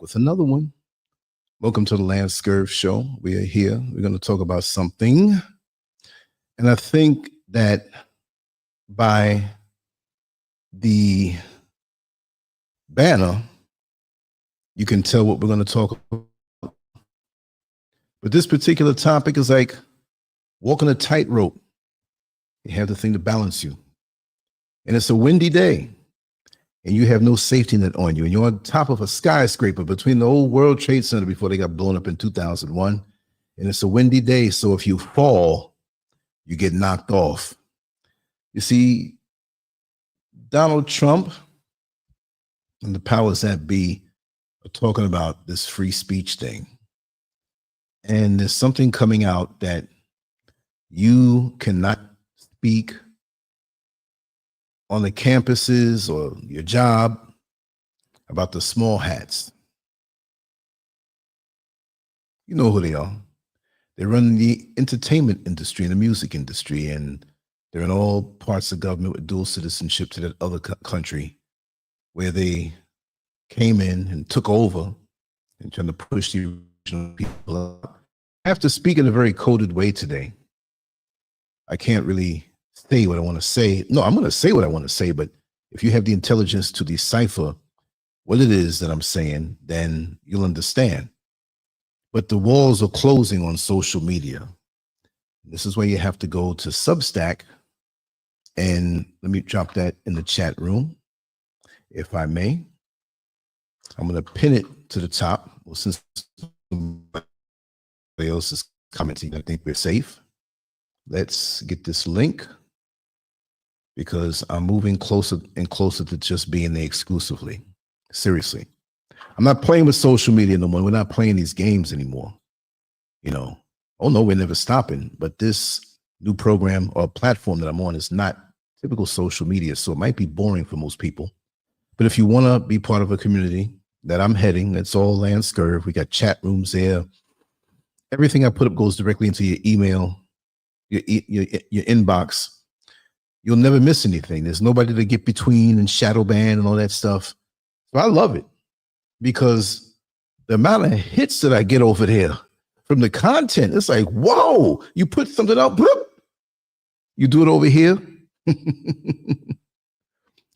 with another one. Welcome to the Lancescurv show. We are here. We're going to talk about something. And I think that by the banner, you can tell what we're going to talk about. But this particular topic is like walking a tightrope. You have the thing to balance you. And it's a windy day. And you have no safety net on you. And you're on top of a skyscraper between the old World Trade Center before they got blown up in 2001. And it's a windy day. So if you fall, you get knocked off. You see, Donald Trump and the powers that be are talking about this free speech thing. And there's something coming out that you cannot speak on the campuses or your job about the small hats. You know who they are. They run the entertainment industry and the music industry, and they're in all parts of government with dual citizenship to that other country where they came in and took over and trying to push the original people up. I have to speak in a very coded way today. I can't really say what I want to say. No, I'm going to say what I want to say, but if you have the intelligence to decipher what it is that I'm saying, then you'll understand. But the walls are closing on social media. This is where you have to go to Substack, and let me drop that in the chat room, if I may. I'm going to pin it to the top. Well, since somebody else is commenting, I think we're safe. Let's get this link, because I'm moving closer and closer to just being there exclusively. Seriously. I'm not playing with social media no more. We're not playing these games anymore. You know, oh no, we're never stopping. But this new program or platform that I'm on is not typical social media, so it might be boring for most people. But if you want to be part of a community that I'm heading, it's all Lancescurv. We got chat rooms there. Everything I put up goes directly into your email, your inbox. You'll never miss anything. There's nobody to get between and shadow ban and all that stuff. So I love it, because the amount of hits that I get over there from the content, it's like, whoa, you put something out, bloop, you do it over here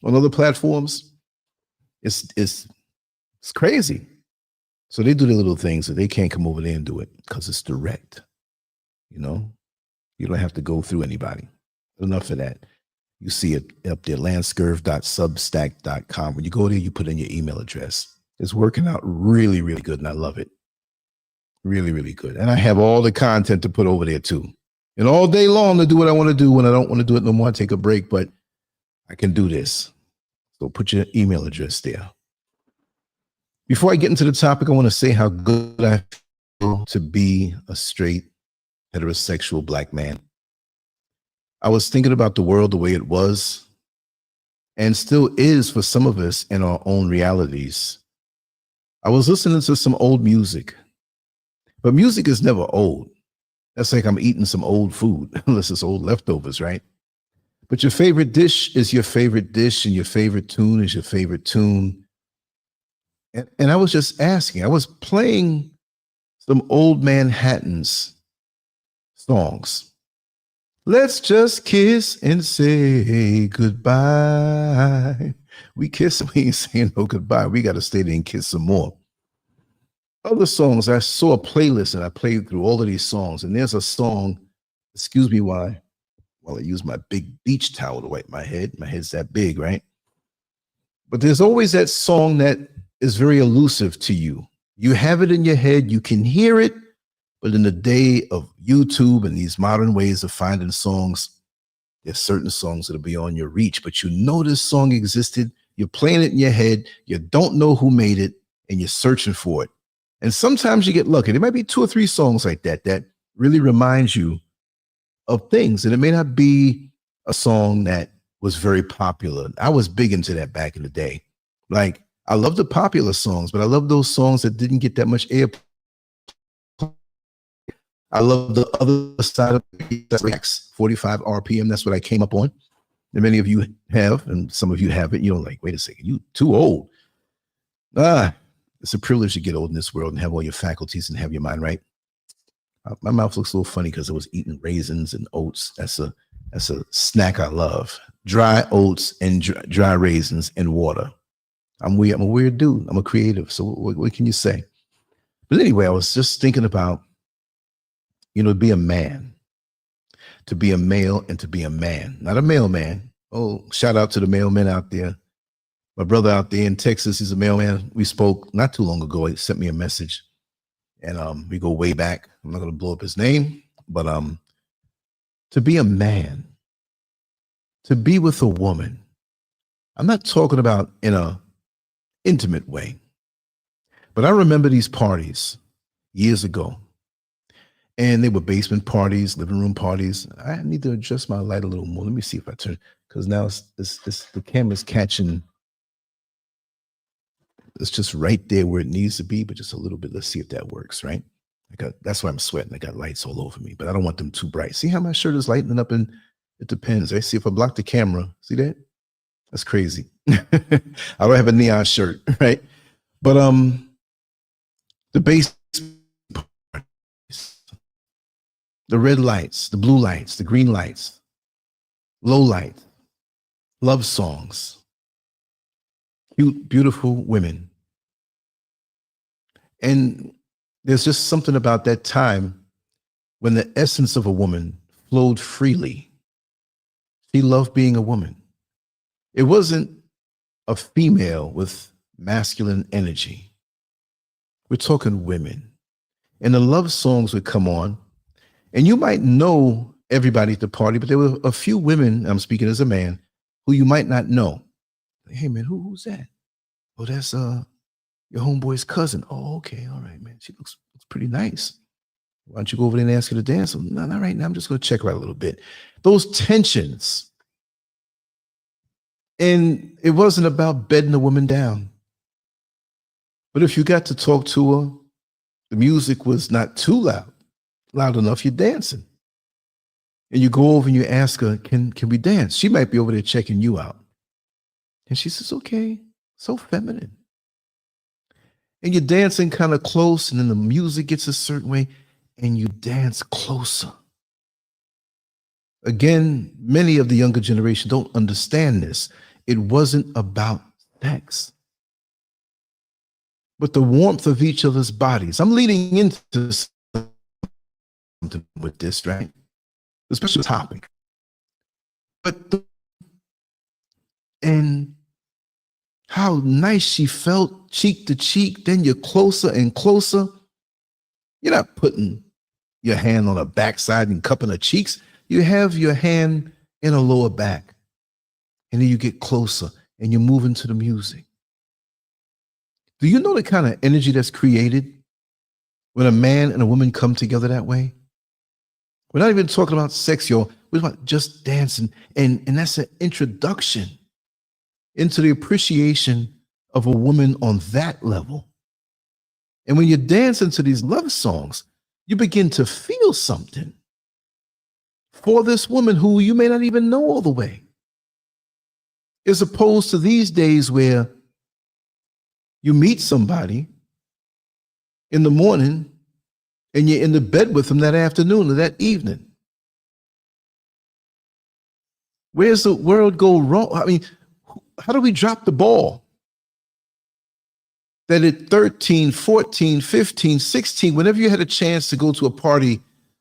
on other platforms. It's crazy. So they do the little things that they can't come over there and do it because it's direct. You know, you don't have to go through anybody. Enough of that. You see it up there, lancescurv.substack.com. When you go there, you put in your email address. It's working out really, really good, and I love it. Really, really good. And I have all the content to put over there too. And all day long to do what I want to do. When I don't want to do it no more, I take a break, but I can do this. So put your email address there. Before I get into the topic, I want to say how good I feel to be a straight, heterosexual black man. I was thinking about the world the way it was and still is for some of us in our own realities. I was listening to some old music, but music is never old. That's like I'm eating some old food, unless it's old leftovers, right? But your favorite dish is your favorite dish, and your favorite tune is your favorite tune. And I was just asking, I was playing some old Manhattan's songs. Let's just kiss and say goodbye. We kiss and we ain't saying no goodbye. We got to stay there and kiss some more. Other songs, I saw a playlist and I played through all of these songs. And there's a song, excuse me while I use my big beach towel to wipe my head. My head's that big, right? But there's always that song that is very elusive to you. You have it in your head, you can hear it. But in the day of YouTube and these modern ways of finding songs, there's certain songs that'll be on your reach, but you know this song existed, you're playing it in your head, you don't know who made it, and you're searching for it. And sometimes you get lucky. There might be 2 or 3 songs like that that really reminds you of things. And it may not be a song that was very popular. I was big into that back in the day. Like, I love the popular songs, but I love those songs that didn't get that much airplay. I love the other side of the 45 RPM. That's what I came up on. And many of you have, and some of you haven't. You're like, wait a second, you too old. It's a privilege to get old in this world and have all your faculties and have your mind right. My mouth looks a little funny because I was eating raisins and oats. That's a snack I love. Dry oats and dry raisins and water. I'm weird. I'm a weird dude. I'm a creative. So what can you say? But anyway, I was just thinking about, to be a man, to be a male and to be a man, not a mailman. Oh, shout out to the mailmen out there. My brother out there in Texas, he's a mailman. We spoke not too long ago. He sent me a message and we go way back. I'm not going to blow up his name, but to be a man, to be with a woman, I'm not talking about in a intimate way, but I remember these parties years ago, and they were basement parties, living room parties. I need to adjust my light a little more. Let me see if I turn, because now the camera's catching. It's just right there where it needs to be, but just a little bit. Let's see if that works, right? That's why I'm sweating. I got lights all over me, but I don't want them too bright. See how my shirt is lightening up, and it depends. Right? See if I block the camera. See that? That's crazy. I don't have a neon shirt, right? But the base, the red lights, the blue lights, the green lights, low light, love songs, cute, beautiful women. And there's just something about that time when the essence of a woman flowed freely. She loved being a woman. It wasn't a female with masculine energy. We're talking women. And the love songs would come on, and you might know everybody at the party, but there were a few women, I'm speaking as a man, who you might not know. Hey man, who's that? Oh, that's your homeboy's cousin. Oh, okay, all right, man. She looks pretty nice. Why don't you go over there and ask her to dance? No, not right now. I'm just going to check her out a little bit. Those tensions. And it wasn't about bedding a woman down. But if you got to talk to her, the music was not too loud enough, you're dancing. And you go over and you ask her, can we dance? She might be over there checking you out. And she says, okay, so feminine. And you're dancing kind of close, and then the music gets a certain way, and you dance closer. Again, many of the younger generation don't understand this. It wasn't about sex, but the warmth of each other's bodies. I'm leading into something with this, right? A special topic. And how nice she felt, cheek to cheek. Then you're closer and closer. You're not putting your hand on her backside and cupping her cheeks. You have your hand in her lower back. And then you get closer and you're moving to the music. Do you know the kind of energy that's created when a man and a woman come together that way? We're not even talking about sex, y'all. We're talking about just dancing. And that's an introduction into the appreciation of a woman on that level. And when you're dancing to these love songs, you begin to feel something for this woman who you may not even know all the way. As opposed to these days where you meet somebody in the morning and you're in the bed with them that afternoon or that evening. Where's the world go wrong? I mean, how do we drop the ball? That at 13, 14, 15, 16, whenever you had a chance to go to a party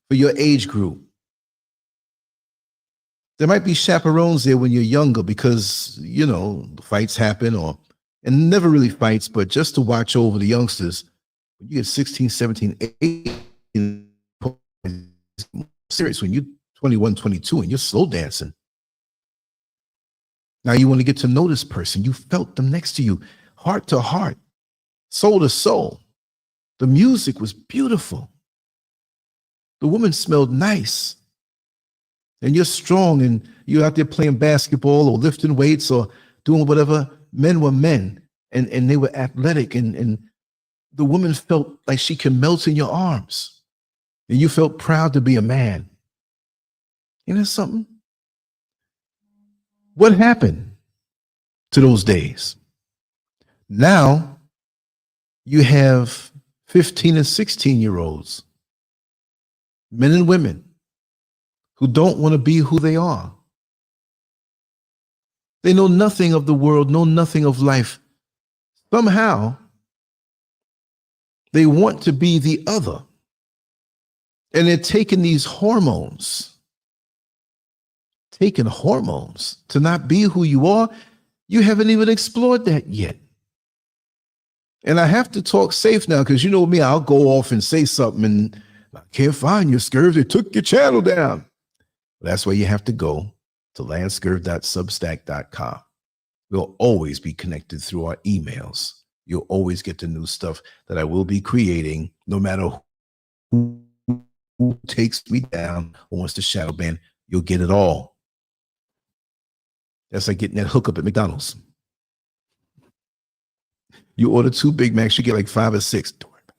for your age group, there might be chaperones there when you're younger because, fights happen and never really fights, but just to watch over the youngsters. When you get 16, 17, 18, serious when you're 21, 22 and you're slow dancing. Now you want to get to know this person. You felt them next to you, heart to heart, soul to soul. The music was beautiful. The woman smelled nice. And you're strong and you're out there playing basketball or lifting weights or doing whatever. Men were men and they were athletic and the woman felt like she can melt in your arms. And you felt proud to be a man. You know something? What happened to those days? Now, You have 15 and 16-year-olds, men and women, who don't want to be who they are. They know nothing of the world, know nothing of life. Somehow, they want to be the other. And they're taking these hormones, to not be who you are. You haven't even explored that yet. And I have to talk safe now, because you know me, I'll go off and say something and I can't find your SCURV. They took your channel down. That's why you have to go to lancescurv.substack.com. We'll always be connected through our emails. You'll always get the new stuff that I will be creating, no matter who takes me down or wants to shadow ban. You'll get it all. That's like getting that hookup at McDonald's. You order 2 Big Macs, you get like 5 or 6. Don't worry about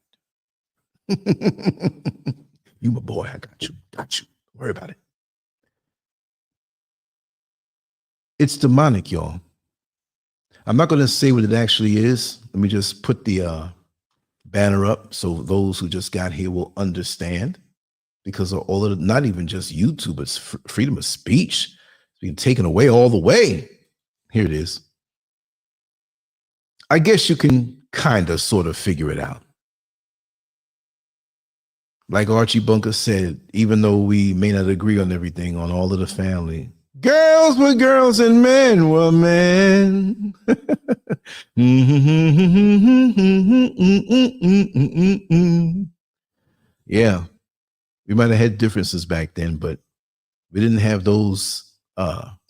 it. You my boy, I got you. Don't worry about it. It's demonic, y'all. I'm not going to say what it actually is. Let me just put the banner up so those who just got here will understand, because of all of it, not even just YouTube, it's freedom of speech. It's being taken away all the way. Here it is. I guess you can kind of sort of figure it out. Like Archie Bunker said, even though we may not agree on everything, on All of the Family, girls were girls and men were men. Yeah, we might have had differences back then, but we didn't have those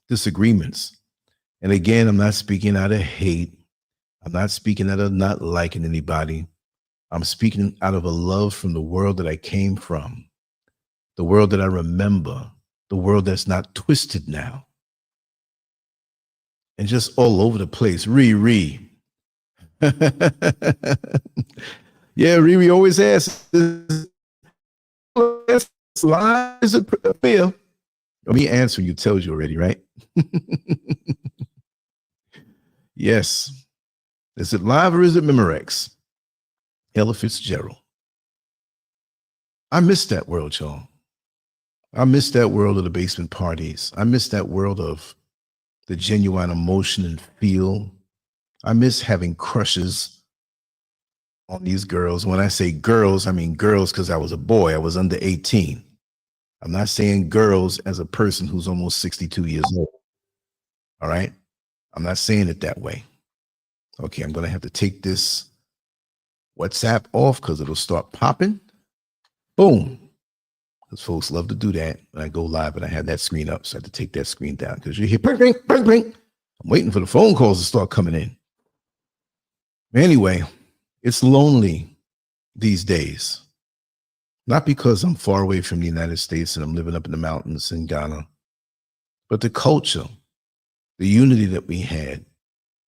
disagreements. And again, I'm not speaking out of hate. I'm not speaking out of not liking anybody. I'm speaking out of a love from the world that I came from, the world that I remember, the world that's not twisted now. And just all over the place. Riri. Yeah, Riri always asks, is it real? Me answering you tells you already, right? Yes. Is it live or is it Memorex? Ella Fitzgerald. I miss that world, y'all. I miss that world of the basement parties. I miss that world of the genuine emotion and feel. I miss having crushes on these girls. When I say girls, I mean girls because I was a boy. I was under 18. I'm not saying girls as a person who's almost 62 years old. All right? I'm not saying it that way. Okay, I'm going to have to take this WhatsApp off because it'll start popping. Boom. Because folks love to do that when I go live and I have that screen up. So I have to take that screen down because you hear bing, bing, bing, bing. I'm waiting for the phone calls to start coming in. Anyway, it's lonely these days. Not because I'm far away from the United States and I'm living up in the mountains in Ghana, but the culture, the unity that we had,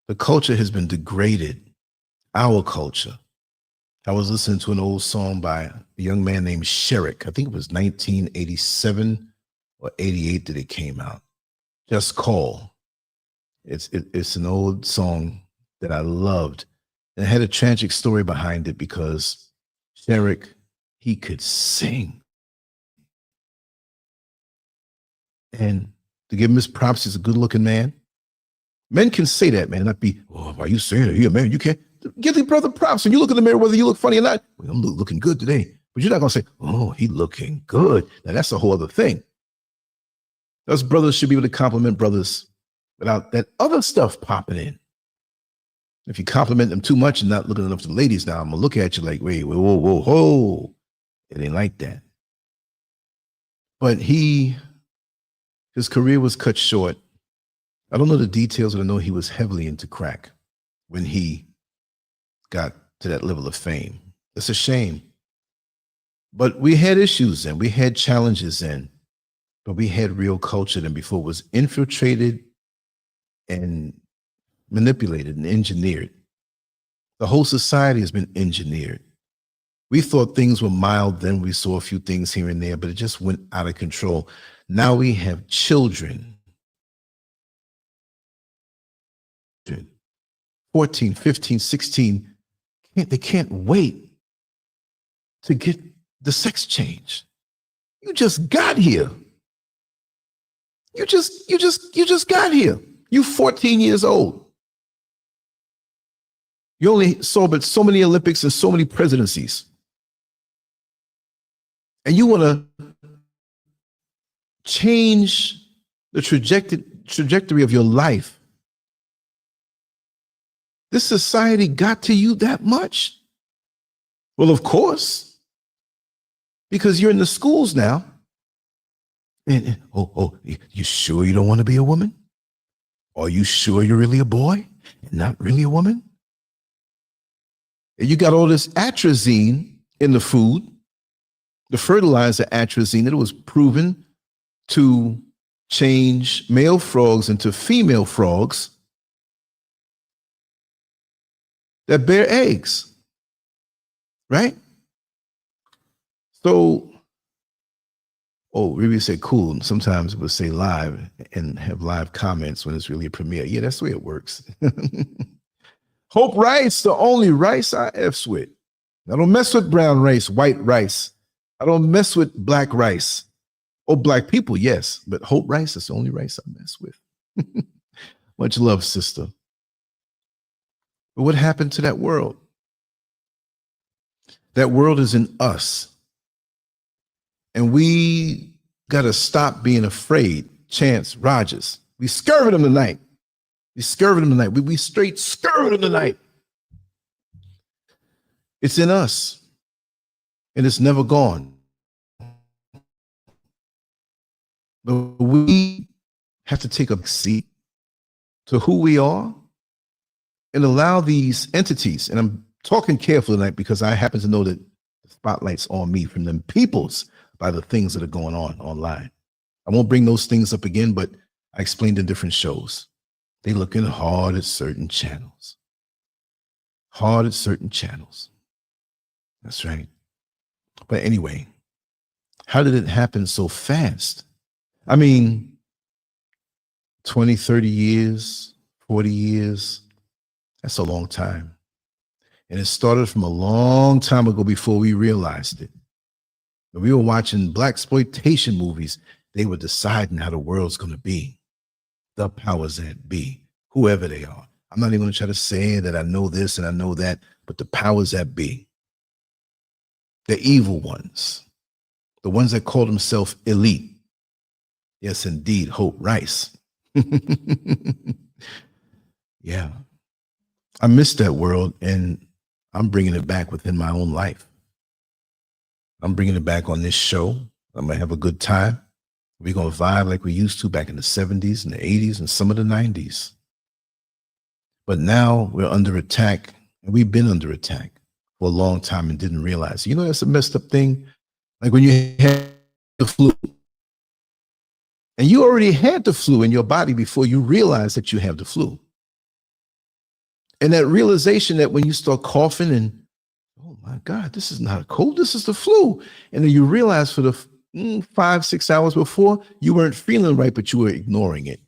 the culture has been degraded. Our culture. I was listening to an old song by a young man named Sherrick. I think it was 1987 or 88 that it came out. Just Call. It's an old song that I loved. And it had a tragic story behind it because Sherrick, he could sing. And to give him his props, he's a good-looking man. Men can say that, man, not be, oh, are you saying it here, man? You can't. Give the brother props. And you look in the mirror, whether you look funny or not. Well, I'm looking good today. But you're not going to say, oh, he looking good. Now, that's a whole other thing. Those brothers should be able to compliment brothers without that other stuff popping in. If you compliment them too much and not looking enough to the ladies now, I'm going to look at you like, wait, whoa, whoa, whoa, whoa. It ain't like that. But his career was cut short. I don't know the details, but I know he was heavily into crack when he got to that level of fame. It's a shame. But we had issues then. We had challenges then. But we had real culture then before it was infiltrated and manipulated and engineered. The whole society has been engineered. We thought things were mild then. We saw a few things here and there, but it just went out of control. Now we have children, 14, 15, 16, They can't wait to get the sex change. You just got here. You just got here. You 14 years old. You only saw but so many Olympics and so many presidencies. And you want to change the trajectory of your life. This society got to you that much? Well, of course, because you're in the schools now. And you sure you don't want to be a woman? Are you sure you're really a boy and not really a woman? And you got all this atrazine in the food, the fertilizer atrazine, that was proven to change male frogs into female frogs that bear eggs, right? So, Ruby said cool. Sometimes it would say live and have live comments when it's really a premiere. Yeah, that's the way it works. Hope Rice, the only rice I F's with. I don't mess with brown rice, white rice. I don't mess with black rice. Oh, black people, yes. But Hope Rice is the only rice I mess with. Much love, sister. But what happened to that world? That world is in us. And we got to stop being afraid. Chance Rogers. We scurved him tonight. We scurved him tonight. We straight scurved him tonight. It's in us. And it's never gone. But we have to take a seat to who we are and allow these entities, and I'm talking carefully tonight because I happen to know that the spotlight's on me from them peoples by the things that are going on online. I won't bring those things up again, but I explained in different shows. They looking hard at certain channels. Hard at certain channels. That's right. But anyway, how did it happen so fast? I mean, 20, 30 years, 40 years, that's a long time. And it started from a long time ago before we realized it. When we were watching blaxploitation movies, they were deciding how the world's going to be. The powers that be, whoever they are. I'm not even going to try to say that I know this and I know that, but the powers that be, the evil ones, the ones that call themselves elite. Yes, indeed, Hope Rice. Yeah. I miss that world, and I'm bringing it back within my own life. I'm bringing it back on this show. I'm going to have a good time. We're going to vibe like we used to back in the 70s and the 80s and some of the 90s. But now we're under attack, and we've been under attack for a long time and didn't realize. You know, that's a messed up thing. Like when you had the flu, and you already had the flu in your body before you realized that you have the flu. And that realization that when you start coughing and, oh my God, this is not a cold, this is the flu. And then you realize for the 5-6 hours before, you weren't feeling right, but you were ignoring it.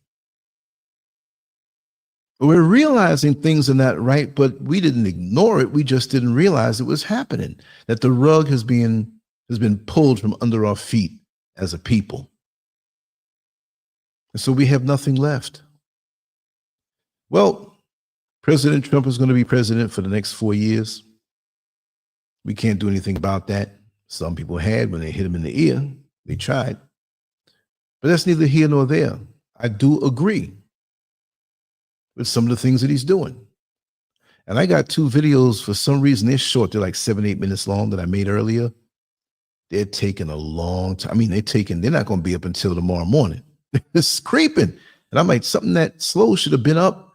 We're realizing things are not right, but we didn't ignore it. We just didn't realize it was happening, that the rug has been pulled from under our feet as a people. And so we have nothing left. Well, President Trump is going to be president for the next 4 years. We can't do anything about that. Some people had when they hit him in the ear. They tried. But that's neither here nor there. I do agree with some of the things that he's doing. And I got 2 videos, for some reason, they're short. They're like 7-8 minutes long that I made earlier. They're taking a long time. I mean, they're not going to be up until tomorrow morning. It's creeping. And I'm like, something that slow should have been up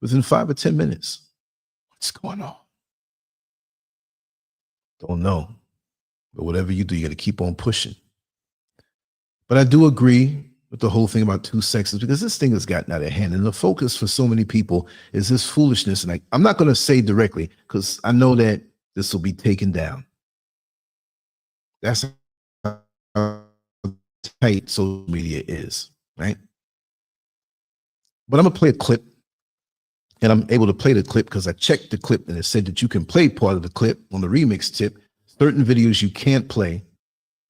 within 5 or 10 minutes. What's going on? Don't know. But whatever you do, you got to keep on pushing. But I do agree with the whole thing about 2 sexes, because this thing has gotten out of hand. And the focus for so many people is this foolishness. And I'm not going to say directly, because I know that this will be taken down. That's how tight social media is, right? But I'm going to play a clip and I'm able to play the clip because I checked the clip and it said that you can play part of the clip on the remix tip. Certain videos you can't play,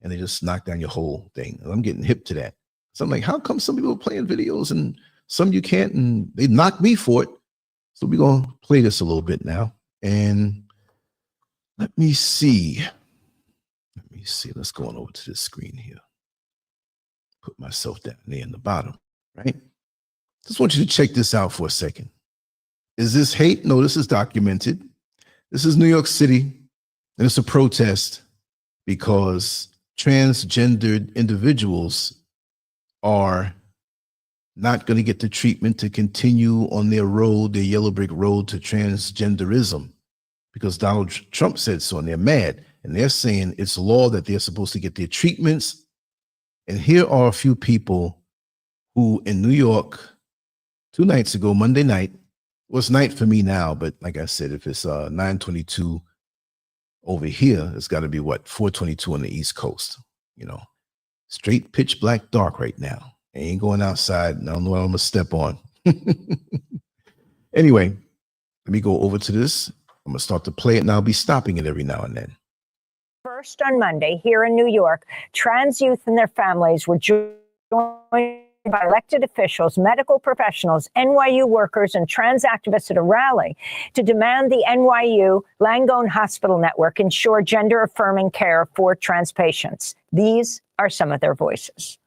and they just knock down your whole thing. And I'm getting hip to that. So I'm like, how come some people are playing videos and some you can't, and they knock me for it? So we're going to play this a little bit now. And let me see. Let's go on over to this screen here. Put myself down there in the bottom, right? Just want you to check this out for a second. Is this hate? No, this is documented. This is New York City, and it's a protest because transgendered individuals are not going to get the treatment to continue on their road, their yellow brick road to transgenderism, because Donald Trump said so, and they're mad. And they're saying it's law that they're supposed to get their treatments. And here are a few people who in New York 2 nights ago, Monday night, was night for me now, but like I said, if it's 9:22 over here, it's got to be what, 4:22 on the East Coast, you know, straight pitch black dark right now. I ain't going outside. I don't know what I'm gonna step on. Anyway, let me go over to this. I'm gonna start to play it and I'll be stopping it every now and then. First on Monday here in New York, trans youth and their families were joined by elected officials, medical professionals, NYU workers, and trans activists at a rally to demand the NYU Langone Hospital Network ensure gender-affirming care for trans patients. These are some of their voices.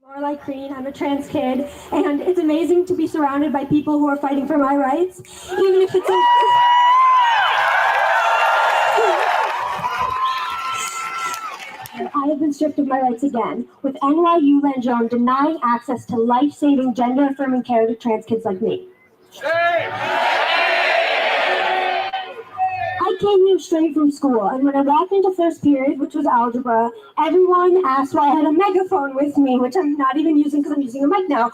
More like Green, I'm a trans kid, and it's amazing to be surrounded by people who are fighting for my rights, even if it's I have been stripped of my rights again, with NYU Langone denying access to life-saving, gender-affirming care to trans kids like me. I came here straight from school, and when I walked into first period, which was algebra, everyone asked why I had a megaphone with me, which I'm not even using because I'm using a mic now.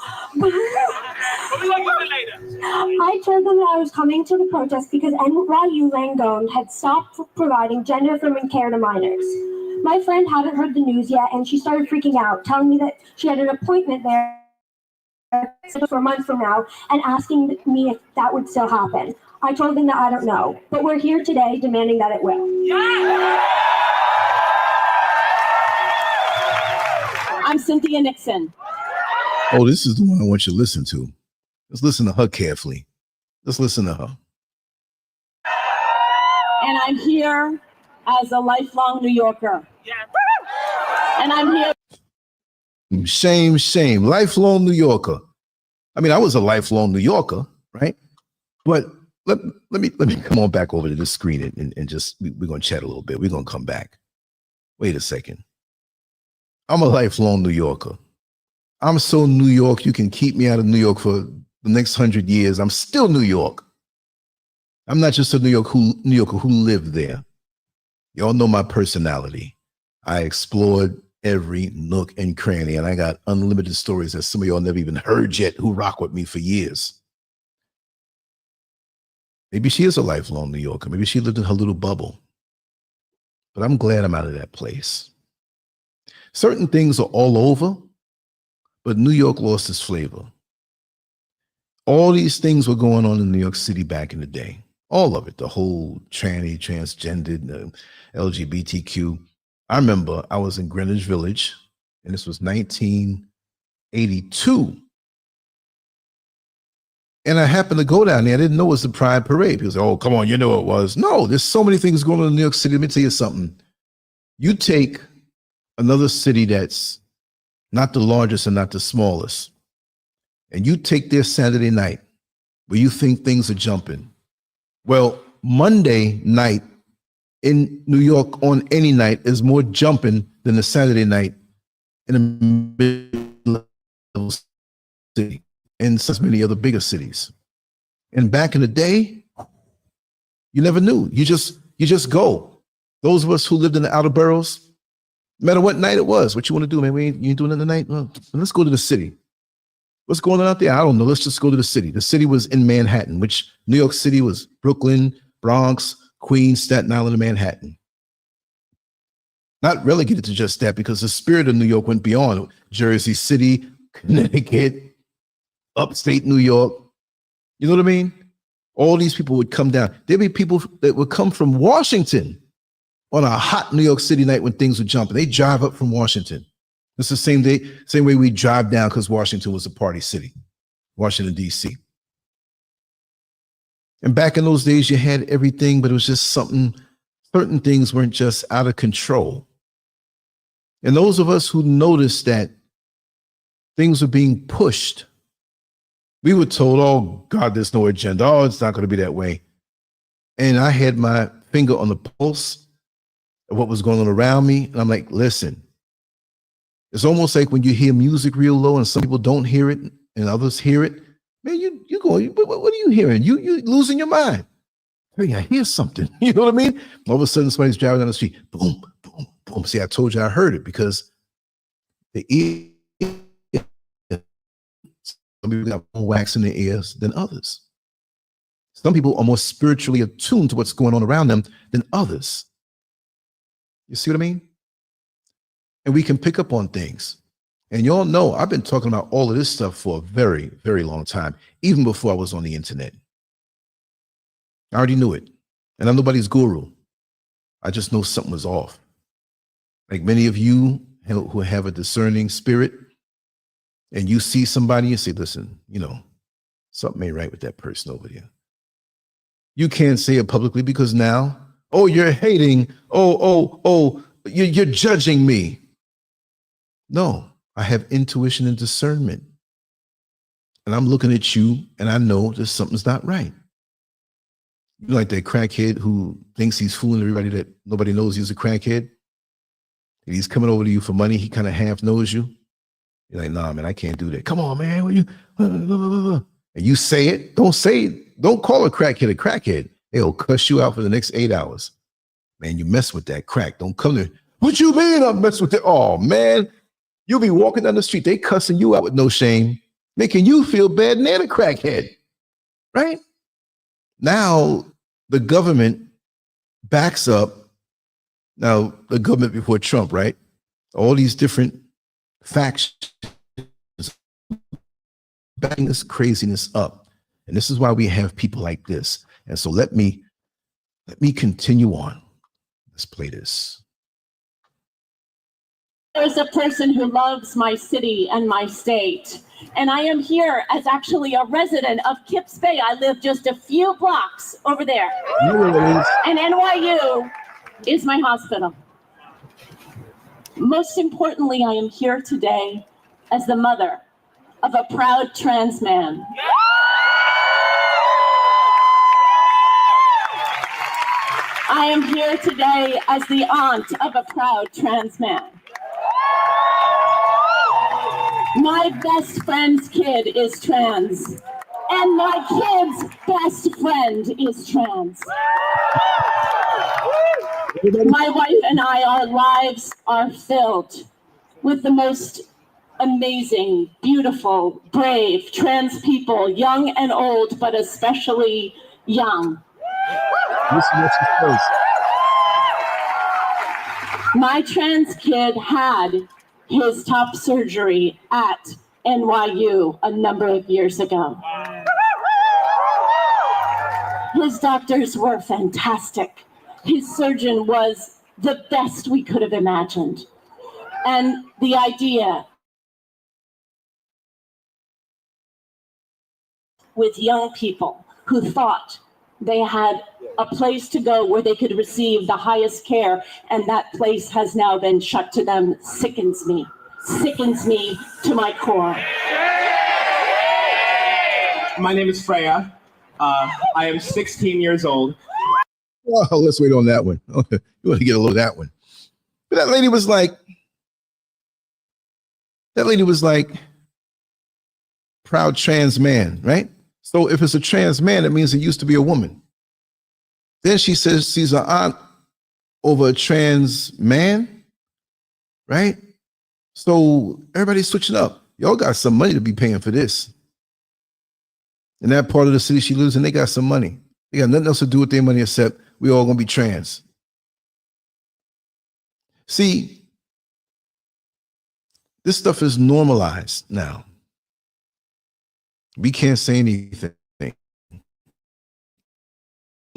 I told them that I was coming to the protest because NYU Langone had stopped providing gender-affirming care to minors. My friend hadn't heard the news yet, and she started freaking out, telling me that she had an appointment there for a month from now, and asking me if that would still happen. I told them that I don't know, but we're here today demanding that it will. I'm Cynthia Nixon. Oh, this is the one I want you to listen to. Let's listen to her carefully. Let's listen to her. And I'm here as a lifelong New Yorker. And I'm here. Shame, shame. Lifelong New Yorker. I mean, I was a lifelong New Yorker, right? But let me come on back over to this screen and just, we're going to chat a little bit. We're going to come back. Wait a second. I'm a lifelong New Yorker. I'm so New York, you can keep me out of New York for the next 100 years. I'm still New York. I'm not just a New Yorker who lived there. Y'all know my personality. I explored every nook and cranny, and I got unlimited stories that some of y'all never even heard yet who rock with me for years. Maybe she is a lifelong New Yorker. Maybe she lived in her little bubble. But I'm glad I'm out of that place. Certain things are all over, but New York lost its flavor. All these things were going on in New York City back in the day. All of it, the whole tranny, transgendered, the LGBTQ. I remember I was in Greenwich Village, and this was 1982. And I happened to go down there. I didn't know it was the Pride Parade. People say, oh, come on, you know it was. No, there's so many things going on in New York City. Let me tell you something. You take another city that's not the largest and not the smallest, and you take their Saturday night where you think things are jumping. Well, Monday night in New York on any night is more jumping than the Saturday night in a mid-level city and so many other bigger cities. And back in the day, you never knew. You just go. Those of us who lived in the outer boroughs, no matter what night it was, what you want to do, man, you ain't doing it tonight? Well, let's go to the city. What's going on out there? I don't know. Let's just go to the city. The city was in Manhattan, which New York City was Brooklyn, Bronx, Queens, Staten Island, and Manhattan. Not relegated to just that, because the spirit of New York went beyond Jersey City, Connecticut, upstate New York. You know what I mean? All these people would come down. There'd be people that would come from Washington on a hot New York City night when things would jump, and they drive up from Washington. It's the same way we drive down because Washington was a party city, Washington, D.C. And back in those days, you had everything, but it was just something, certain things weren't just out of control. And those of us who noticed that things were being pushed, we were told, oh, God, there's no agenda. Oh, it's not going to be that way. And I had my finger on the pulse of what was going on around me. And I'm like, listen, it's almost like when you hear music real low and some people don't hear it and others hear it. Man, you go, what are you hearing? You losing your mind. Hey, I hear something. You know what I mean? All of a sudden, somebody's driving down the street. Boom, boom, boom. See, I told you I heard it because the ear, some people got more wax in their ears than others. Some people are more spiritually attuned to what's going on around them than others. You see what I mean? And we can pick up on things. And y'all know I've been talking about all of this stuff for a very, very long time, even before I was on the internet. I already knew it. And I'm nobody's guru. I just know something was off. Like many of you who have a discerning spirit, and you see somebody, you say, listen, you know, something ain't right with that person over there. You can't say it publicly because now, oh, you're hating. You're judging me. No, I have intuition and discernment. And I'm looking at you and I know that something's not right. You know, like that crackhead who thinks he's fooling everybody that nobody knows he's a crackhead. And he's coming over to you for money. He kind of half knows you. You're like, nah, man, I can't do that. Come on, man. What you? And you say it. Don't say it. Don't call a crackhead a crackhead. They'll cuss you out for the next 8 hours. Man, you mess with that crack. Don't come there. What you mean I'm messing with it? Oh, man. You'll be walking down the street. They cussing you out with no shame, making you feel bad and they're the crackhead. Right? Now, the government backs up. Now, the government before Trump, right? All these different factions backing this craziness up. And this is why we have people like this. And so let me continue on. Let's play this. There's a person who loves my city and my state. And I am here as actually a resident of Kips Bay. I live just a few blocks over there. And NYU is my hospital. Most importantly, I am here today as the mother of a proud trans man. I am here today as the aunt of a proud trans man. My best friend's kid is trans, and my kid's best friend is trans. My wife and I, our lives are filled with the most amazing, beautiful, brave trans people, young and old, but especially young. My trans kid had his top surgery at NYU a number of years ago. His doctors were fantastic. His surgeon was the best we could have imagined. And the idea with young people who thought they had a place to go where they could receive the highest care, and that place has now been shut to them, sickens me to my core. My name is Freya. I am 16 years old. Oh, let's wait on that one. You want to get a load of that one. But that lady was like, proud trans man, right? So if it's a trans man, it means it used to be a woman. Then she says she's an aunt over a trans man, right? So everybody's switching up. Y'all got some money to be paying for this. In that part of the city she lives in, they got some money. They got nothing else to do with their money except we all gonna be trans. See, this stuff is normalized now. We can't say anything.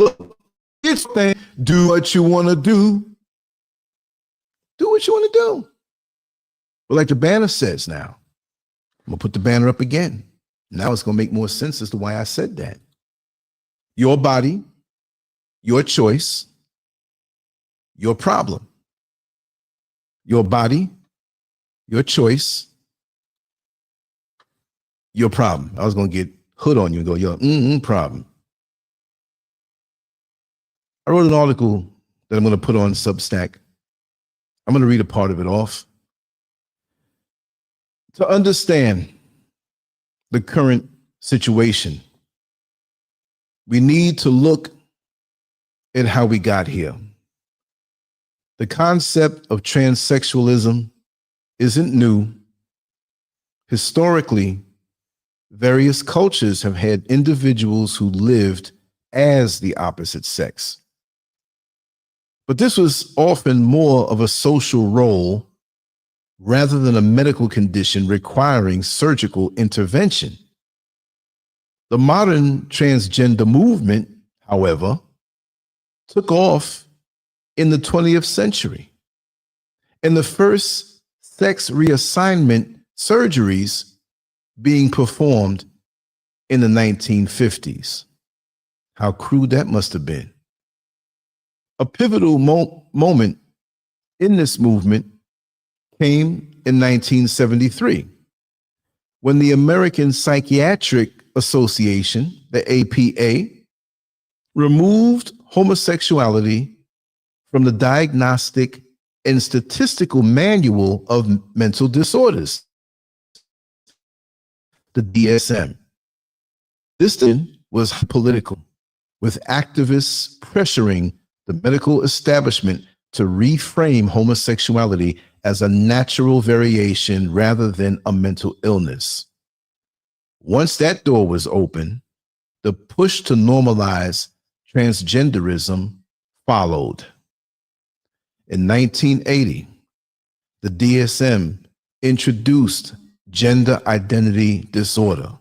Look, it's thing. Do what you want to do. Do what you want to do. But like the banner says now, I'm going to put the banner up again. Now it's going to make more sense as to why I said that. Your body, your choice, your problem. Your body, your choice, your problem. I was going to get hood on you and go, your problem. I wrote an article that I'm going to put on Substack. I'm going to read a part of it off. To understand the current situation, we need to look at how we got here. The concept of transsexualism isn't new. Historically, various cultures have had individuals who lived as the opposite sex. But this was often more of a social role rather than a medical condition requiring surgical intervention. The modern transgender movement, however, took off in the 20th century. And the first sex reassignment surgeries being performed in the 1950s. How crude that must have been. A pivotal moment in this movement came in 1973, when the American Psychiatric Association, the APA, removed homosexuality from the Diagnostic and Statistical Manual of Mental Disorders, the DSM. This then was political, with activists pressuring the medical establishment to reframe homosexuality as a natural variation rather than a mental illness. Once that door was open, the push to normalize transgenderism followed. In 1980, the DSM introduced gender identity disorder,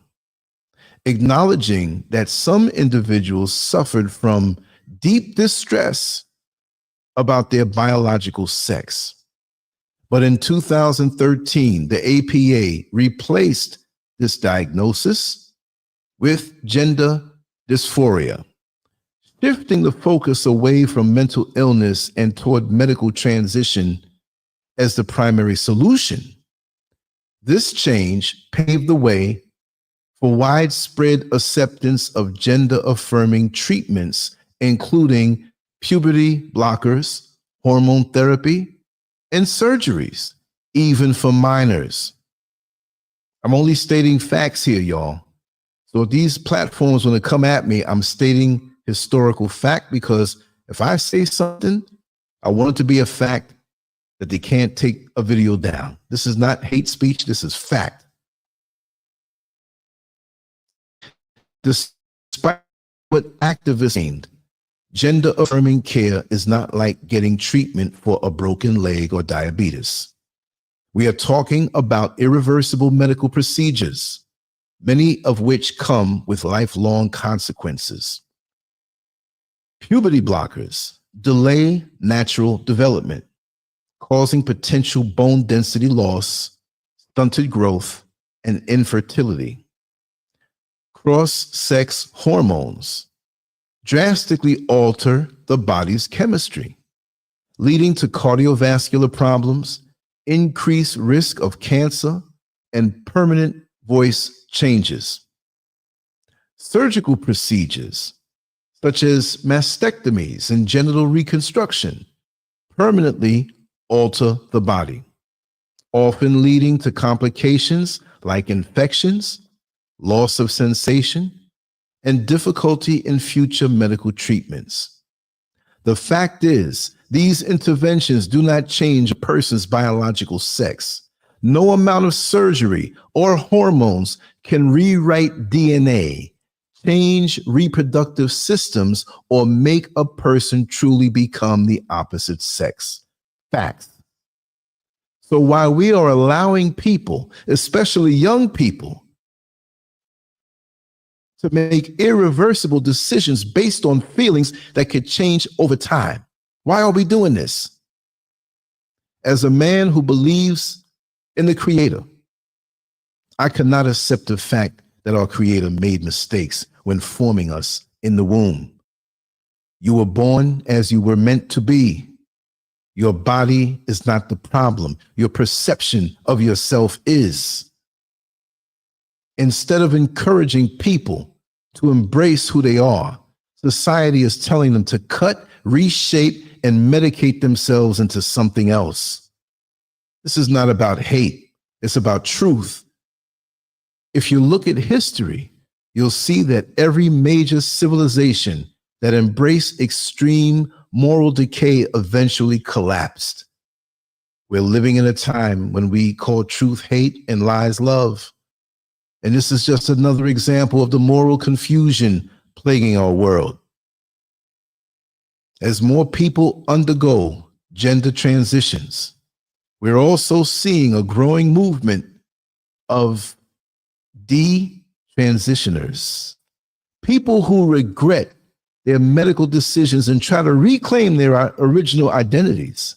acknowledging that some individuals suffered from deep distress about their biological sex. But in 2013, the APA replaced this diagnosis with gender dysphoria, shifting the focus away from mental illness and toward medical transition as the primary solution. This change paved the way for widespread acceptance of gender-affirming treatments, including puberty blockers, hormone therapy, and surgeries, even for minors. I'm only stating facts here, y'all. So if these platforms want to come at me, I'm stating historical fact, because if I say something, I want it to be a fact that they can't take a video down. This is not hate speech. This is fact. Despite what activists aimed, gender-affirming care is not like getting treatment for a broken leg or diabetes. We are talking about irreversible medical procedures, many of which come with lifelong consequences. Puberty blockers delay natural development, causing potential bone density loss, stunted growth, and infertility. Cross-sex hormones drastically alter the body's chemistry, leading to cardiovascular problems, increased risk of cancer, and permanent voice changes. Surgical procedures, such as mastectomies and genital reconstruction, permanently alter the body, often leading to complications like infections, loss of sensation, and difficulty in future medical treatments. The fact is, these interventions do not change a person's biological sex. No amount of surgery or hormones can rewrite DNA, change reproductive systems, or make a person truly become the opposite sex. Facts. So while we are allowing people, especially young people, to make irreversible decisions based on feelings that could change over time. Why are we doing this? As a man who believes in the Creator, I cannot accept the fact that our Creator made mistakes when forming us in the womb. You were born as you were meant to be. Your body is not the problem. Your perception of yourself is. Instead of encouraging people to embrace who they are, society is telling them to cut, reshape, and medicate themselves into something else. This is not about hate. It's about truth. If you look at history, you'll see that every major civilization that embraced extreme moral decay eventually collapsed. We're living in a time when we call truth hate and lies love. And this is just another example of the moral confusion plaguing our world. As more people undergo gender transitions, we're also seeing a growing movement of de-transitioners, people who regret their medical decisions and try to reclaim their original identities.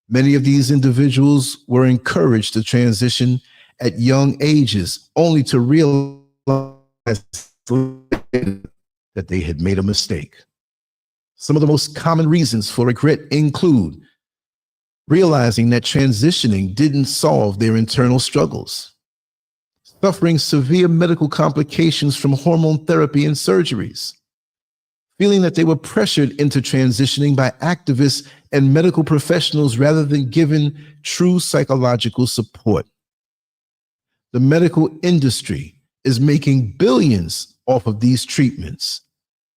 Many of these individuals were encouraged to transition at young ages, only to realize that they had made a mistake. Some of the most common reasons for regret include realizing that transitioning didn't solve their internal struggles, suffering severe medical complications from hormone therapy and surgeries, feeling that they were pressured into transitioning by activists and medical professionals rather than given true psychological support. The medical industry is making billions off of these treatments.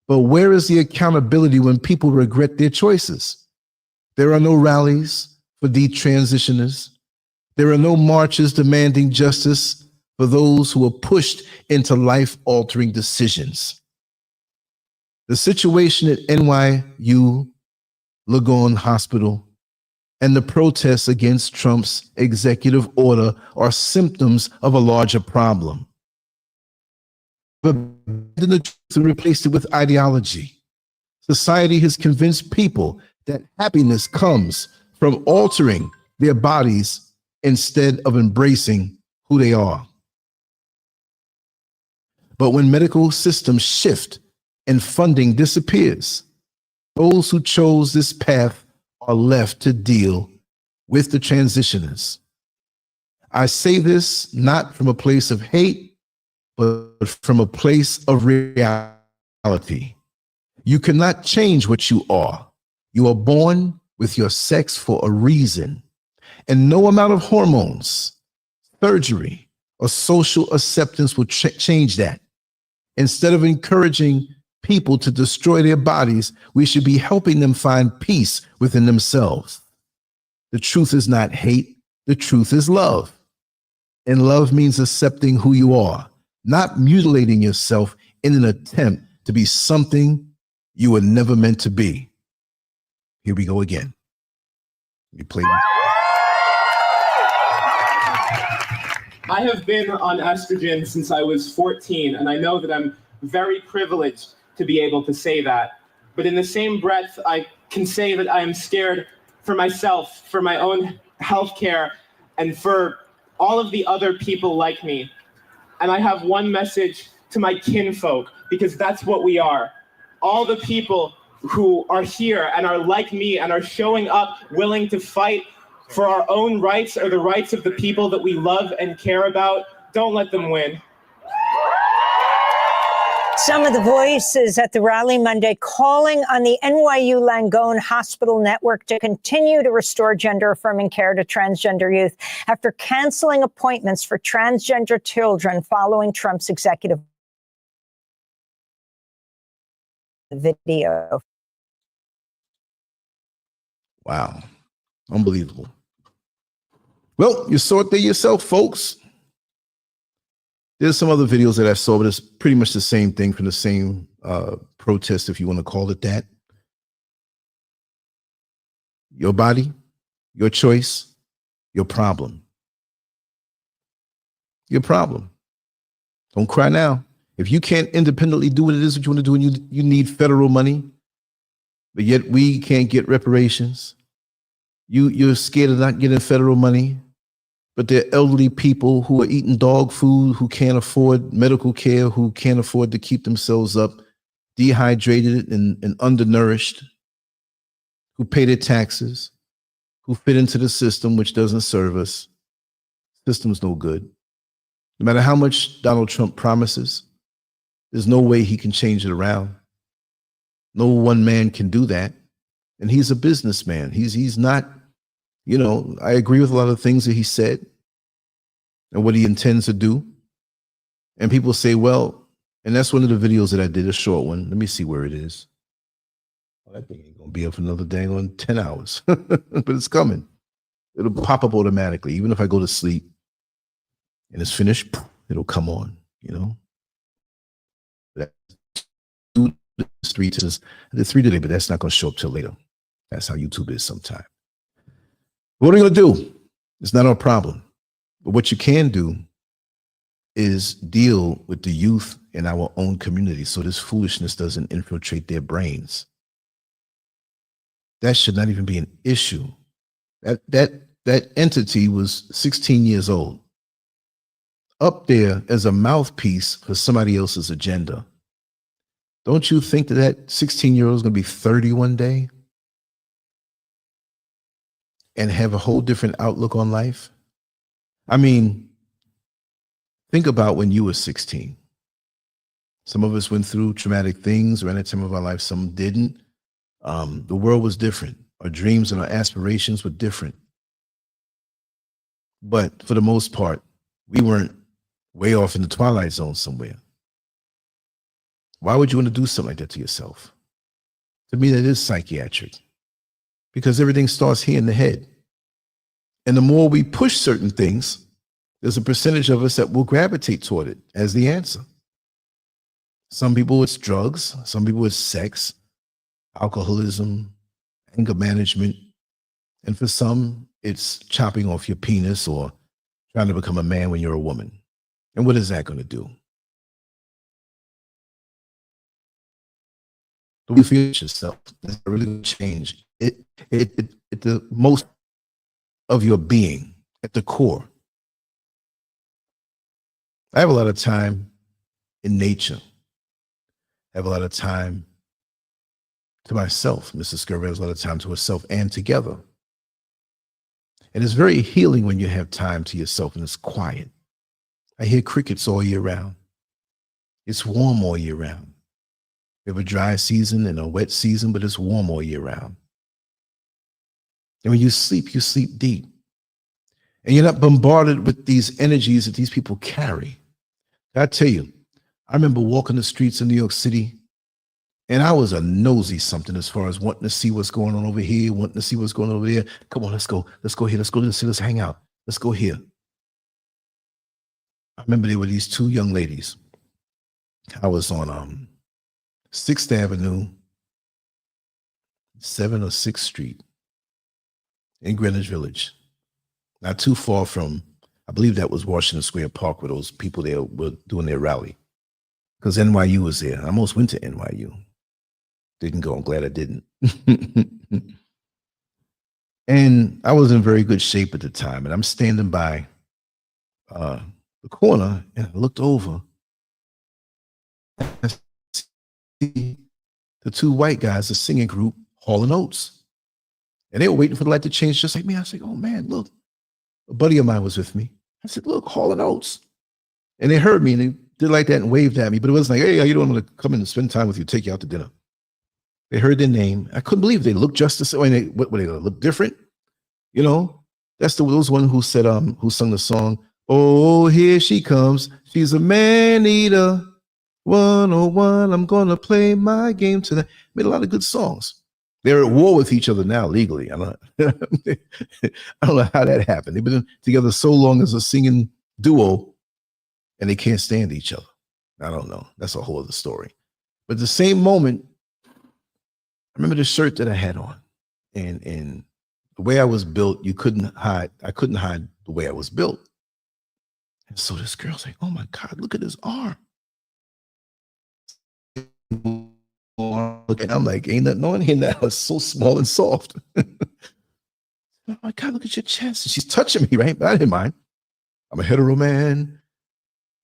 But where is the accountability when people regret their choices? There are no rallies for detransitioners. There are no marches demanding justice for those who are pushed into life-altering decisions. The situation at NYU Langone Hospital and the protests against Trump's executive order are symptoms of a larger problem. But the truth and replaced it with ideology. Society has convinced people that happiness comes from altering their bodies instead of embracing who they are. But when medical systems shift and funding disappears, those who chose this path are left to deal with the transitioners. I say this not from a place of hate, but from a place of reality. You cannot change what you are. You are born with your sex for a reason, and no amount of hormones, surgery, or social acceptance will change that. Instead of encouraging people to destroy their bodies, we should be helping them find peace within themselves. The truth is not hate. The truth is love. And love means accepting who you are, not mutilating yourself in an attempt to be something you were never meant to be. Here we go again. You play. I have been on estrogen since I was 14, and I know that I'm very privileged to be able to say that. But in the same breath, I can say that I am scared for myself, for my own health care, and for all of the other people like me. And I have one message to my kinfolk, because that's what we are. All the people who are here and are like me and are showing up willing to fight for our own rights or the rights of the people that we love and care about, don't let them win. Some of the voices at the rally Monday calling on the NYU Langone Hospital Network to continue to restore gender-affirming care to transgender youth after canceling appointments for transgender children following Trump's executive video. Wow. Unbelievable. Well, you saw it there yourself, folks. There's some other videos that I saw, but it's pretty much the same thing from the same protest, if you want to call it that. Your body, your choice, your problem. Your problem. Don't cry now. If you can't independently do what it is that you want to do, and you need federal money, but yet we can't get reparations, you're scared of not getting federal money, but there are elderly people who are eating dog food, who can't afford medical care, who can't afford to keep themselves up, dehydrated and undernourished, who pay their taxes, who fit into the system, which doesn't serve us. System's no good. No matter how much Donald Trump promises, there's no way he can change it around. No one man can do that. And he's a businessman. He's not, I agree with a lot of things that he said and what he intends to do. And people say, well, and that's one of the videos that I did, a short one. Let me see where it is. Well, that thing ain't going to be up for another dang on 10 hours, but it's coming. It'll pop up automatically. Even if I go to sleep and it's finished, it'll come on, That's 3 today, but that's not going to show up till later. That's how YouTube is sometimes. What are we going to do? It's not our problem. But what you can do is deal with the youth in our own community so this foolishness doesn't infiltrate their brains. That should not even be an issue. That entity was 16 years old, up there as a mouthpiece for somebody else's agenda. Don't you think that 16-year-old is going to be 30 one day and have a whole different outlook on life? I mean, think about when you were 16. Some of us went through traumatic things around that time of our life. Some didn't. The world was different. Our dreams and our aspirations were different. But for the most part, we weren't way off in the twilight zone somewhere. Why would you want to do something like that to yourself? To me, that is psychiatric, because everything starts here in the head. And the more we push certain things, there's a percentage of us that will gravitate toward it as the answer. Some people it's drugs, some people it's sex, alcoholism, anger management. And for some, it's chopping off your penis or trying to become a man when you're a woman. And what is that going to do? The way you feel yourself is really going to change. It the most of your being at the core. I have a lot of time in nature. I have a lot of time to myself. Mrs. SCURV has a lot of time to herself and together. And it's very healing when you have time to yourself and it's quiet. I hear crickets all year round. It's warm all year round. We have a dry season and a wet season, but it's warm all year round. And when you sleep deep. And you're not bombarded with these energies that these people carry. I tell you, I remember walking the streets of New York City, and I was a nosy something as far as wanting to see what's going on over here, wanting to see what's going on over there. Come on, let's go here, let's hang out. Let's go here. I remember there were these two young ladies. I was on 6th Avenue, 7th or 6th Street in Greenwich Village. Not too far from, I believe that was Washington Square Park, where those people there were doing their rally. Because NYU was there. I almost went to NYU. Didn't go. I'm glad I didn't. And I was in very good shape at the time. And I'm standing by the corner, and I looked over. I see the two white guys, the singing group, Hall & Oates. And they were waiting for the light to change just like me. I was like, oh, man, look. A buddy of mine was with me. I said, look, Hall & Oates. And they heard me, and they did like that and waved at me. But it wasn't like, hey, how you doing? I'm going to come in and spend time with you, take you out to dinner. They heard their name. I couldn't believe they looked just the same. I mean, what were they going to look different? That's those one who said, who sung the song, oh, here she comes. She's a man-eater. 101, I'm going to play my game tonight. Made a lot of good songs. They're at war with each other now legally. I don't know how that happened. They've been together so long as a singing duo, and they can't stand each other. I don't know. That's a whole other story. But the same moment, I remember the shirt that I had on, and the way I was built, I couldn't hide the way I was built. And so this girl's like, oh my God, look at his arm. looking, I'm like, ain't nothing on here now. It's so small and soft. Oh my God, look at your chest. And she's touching me, right? But I didn't mind. I'm a hetero man.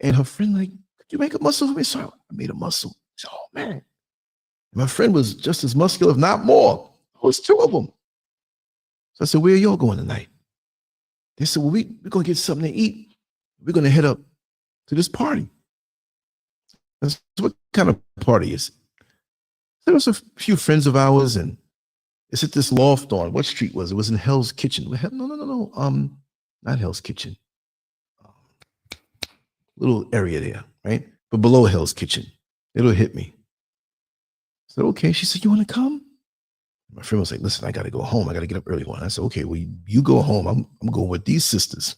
And her friend, like, could you make a muscle for me? So I made a muscle. She said, oh man. And my friend was just as muscular, if not more. It was two of them. So I said, where are y'all going tonight? They said, well, we're going to get something to eat. We're going to head up to this party. That's what kind of party is it? There was a few friends of ours, and it's at this loft on, what street was it? It was in Hell's Kitchen. No. Not Hell's Kitchen. Little area there, right? But below Hell's Kitchen. It'll hit me. I said, okay. She said, you want to come? My friend was like, listen, I got to go home. I got to get up early one. I said, okay, well, you go home. I'm going with these sisters.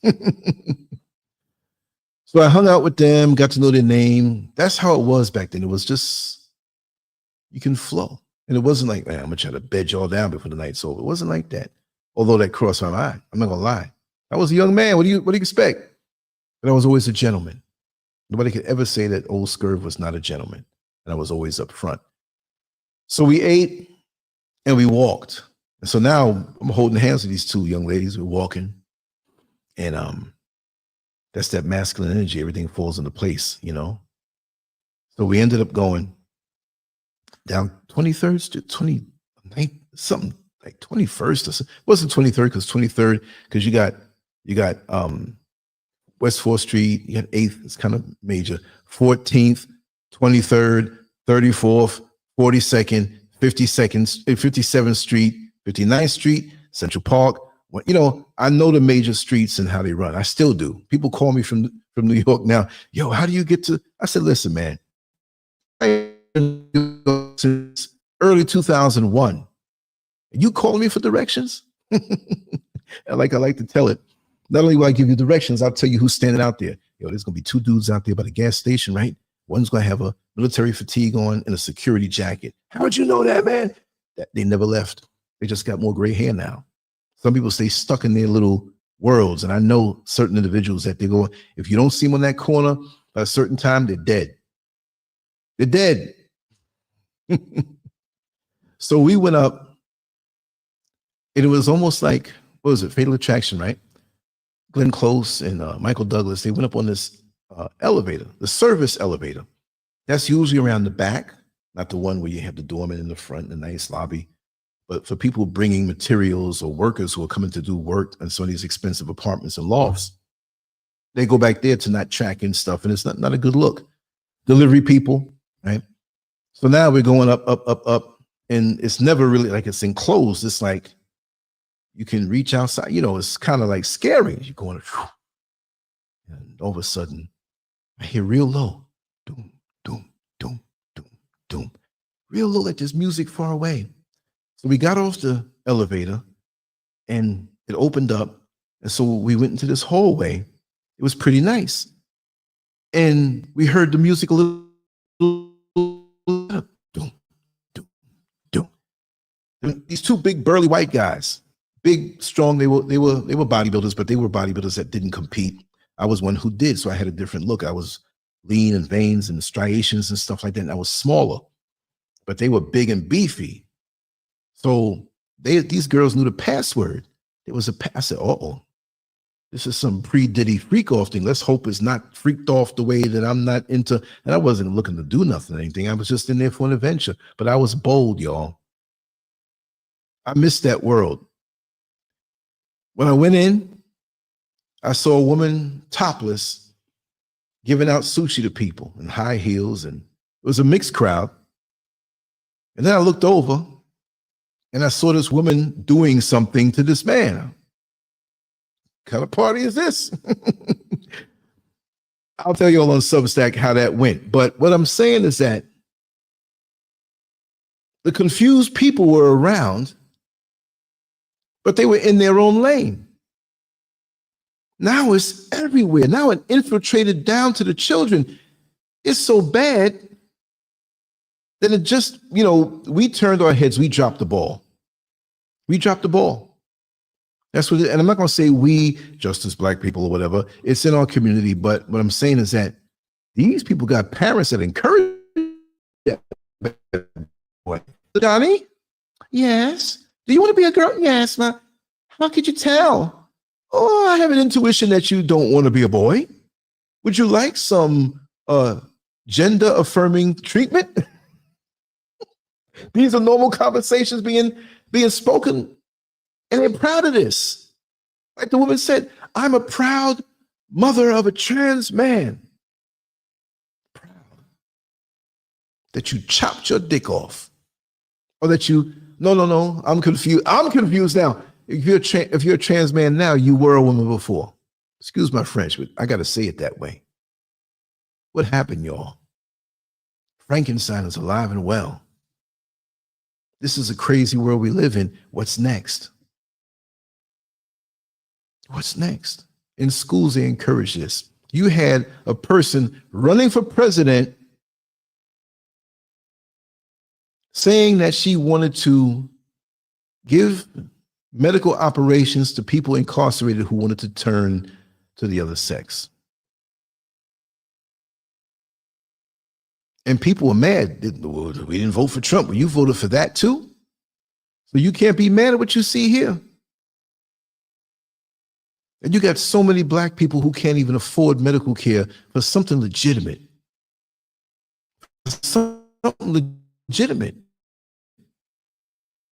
So I hung out with them, got to know their name. That's how it was back then. It was just, you can flow. And it wasn't like, man, I'm going to try to bed y'all down before the night's over. It wasn't like that. Although that crossed my mind. I'm not going to lie. I was a young man. What do you expect? But I was always a gentleman. Nobody could ever say that old SCURV was not a gentleman. And I was always up front. So we ate and we walked. And so now I'm holding hands with these two young ladies. We're walking. And that's that masculine energy. Everything falls into place, you know? So we ended up going down 23rd to 29th, something like 21st. Or something. It wasn't 23rd because 23rd, because you got West 4th Street, you got 8th, it's kind of major, 14th, 23rd, 34th, 42nd, 57th Street, 59th Street, Central Park. Well, you know, I know the major streets and how they run. I still do. People call me from New York now. Yo, how do you get to? I said, listen, man, since early 2001. You calling me for directions? I like to tell it. Not only will I give you directions, I'll tell you who's standing out there. Yo, there's gonna be two dudes out there by the gas station, right? One's gonna have a military fatigue on and a security jacket. How'd you know that, man? That they never left. They just got more gray hair now. Some people stay stuck in their little worlds. And I know certain individuals that they go, if you don't see them on that corner by a certain time, they're dead. They're dead. So we went up, and it was almost like, what was it? Fatal Attraction, right? Glenn Close and Michael Douglas, they went up on this elevator, the service elevator. That's usually around the back, not the one where you have the doorman in the front, the nice lobby. But for people bringing materials or workers who are coming to do work in some of these expensive apartments and lofts, they go back there to not track in stuff, and it's not a good look. Delivery people, right? So now we're going up, and it's never really like it's enclosed. It's like you can reach outside. You know, it's kind of like scary. You're going, whew, and all of a sudden, I hear real low, doom, doom, doom, doom, doom, real low, like there's music far away. So we got off the elevator and it opened up. And so we went into this hallway. It was pretty nice. And we heard the music a little doom, doom, doom. And these two big burly white guys, big, strong, they were bodybuilders, but they were bodybuilders that didn't compete. I was one who did, so I had a different look. I was lean and veins and striations and stuff like that. And I was smaller, but they were big and beefy. So these girls knew the password. It was I said, uh-oh, this is some pre-Diddy freak-off thing. Let's hope it's not freaked off the way that I'm not into. And I wasn't looking to do nothing or anything. I was just in there for an adventure. But I was bold, y'all. I missed that world. When I went in, I saw a woman topless giving out sushi to people in high heels. And it was a mixed crowd. And then I looked over, and I saw this woman doing something to this man. What kind of party is this? I'll tell you all on Substack how that went. But what I'm saying is that the confused people were around, but they were in their own lane. Now it's everywhere. Now it infiltrated down to the children. It's so bad that it just, you know, we turned our heads, we dropped the ball. We dropped the ball. That's what, and I'm not going to say we, just as black people or whatever, it's in our community. But what I'm saying is that these people got parents that encourage that Johnny? Yes. Do you want to be a girl? Yes, ma. How could you tell? Oh, I have an intuition that you don't want to be a boy. Would you like some gender affirming treatment? These are normal conversations being spoken, and they're proud of this. Like the woman said, I'm a proud mother of a trans man. Proud that you chopped your dick off, or that you, no, I'm confused. I'm confused now. If you're a trans man now, you were a woman before. Excuse my French, but I got to say it that way. What happened, y'all? Frankenstein is alive and well. This is a crazy world we live in. What's next? What's next? In schools, they encourage this. You had a person running for president saying that she wanted to give medical operations to people incarcerated who wanted to turn to the other sex. And people were mad. We didn't vote for Trump. Well, you voted for that too? So you can't be mad at what you see here. And you got so many black people who can't even afford medical care for something legitimate. Something legitimate.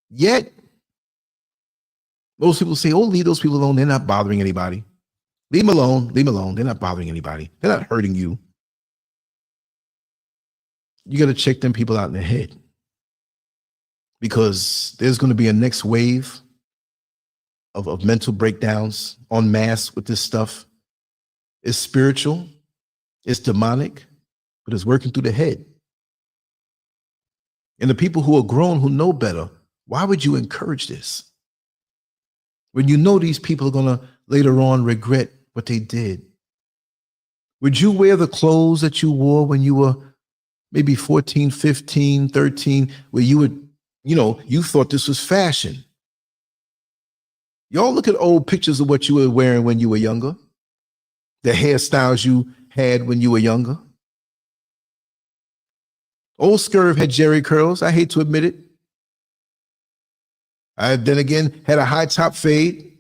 Yet, most people say, oh, leave those people alone. They're not bothering anybody. Leave them alone. Leave them alone. They're not bothering anybody. They're not hurting you. You got to check them people out in the head, because there's going to be a next wave of mental breakdowns en masse with this stuff. It's spiritual, it's demonic, but it's working through the head. And the people who are grown, who know better, why would you encourage this? When you know these people are going to later on regret what they did. Would you wear the clothes that you wore when you were maybe 14, 15, 13, where you would, you thought this was fashion? Y'all look at old pictures of what you were wearing when you were younger, the hairstyles you had when you were younger. Old SCURV had jerry curls. I hate to admit it. I then again had a high top fade.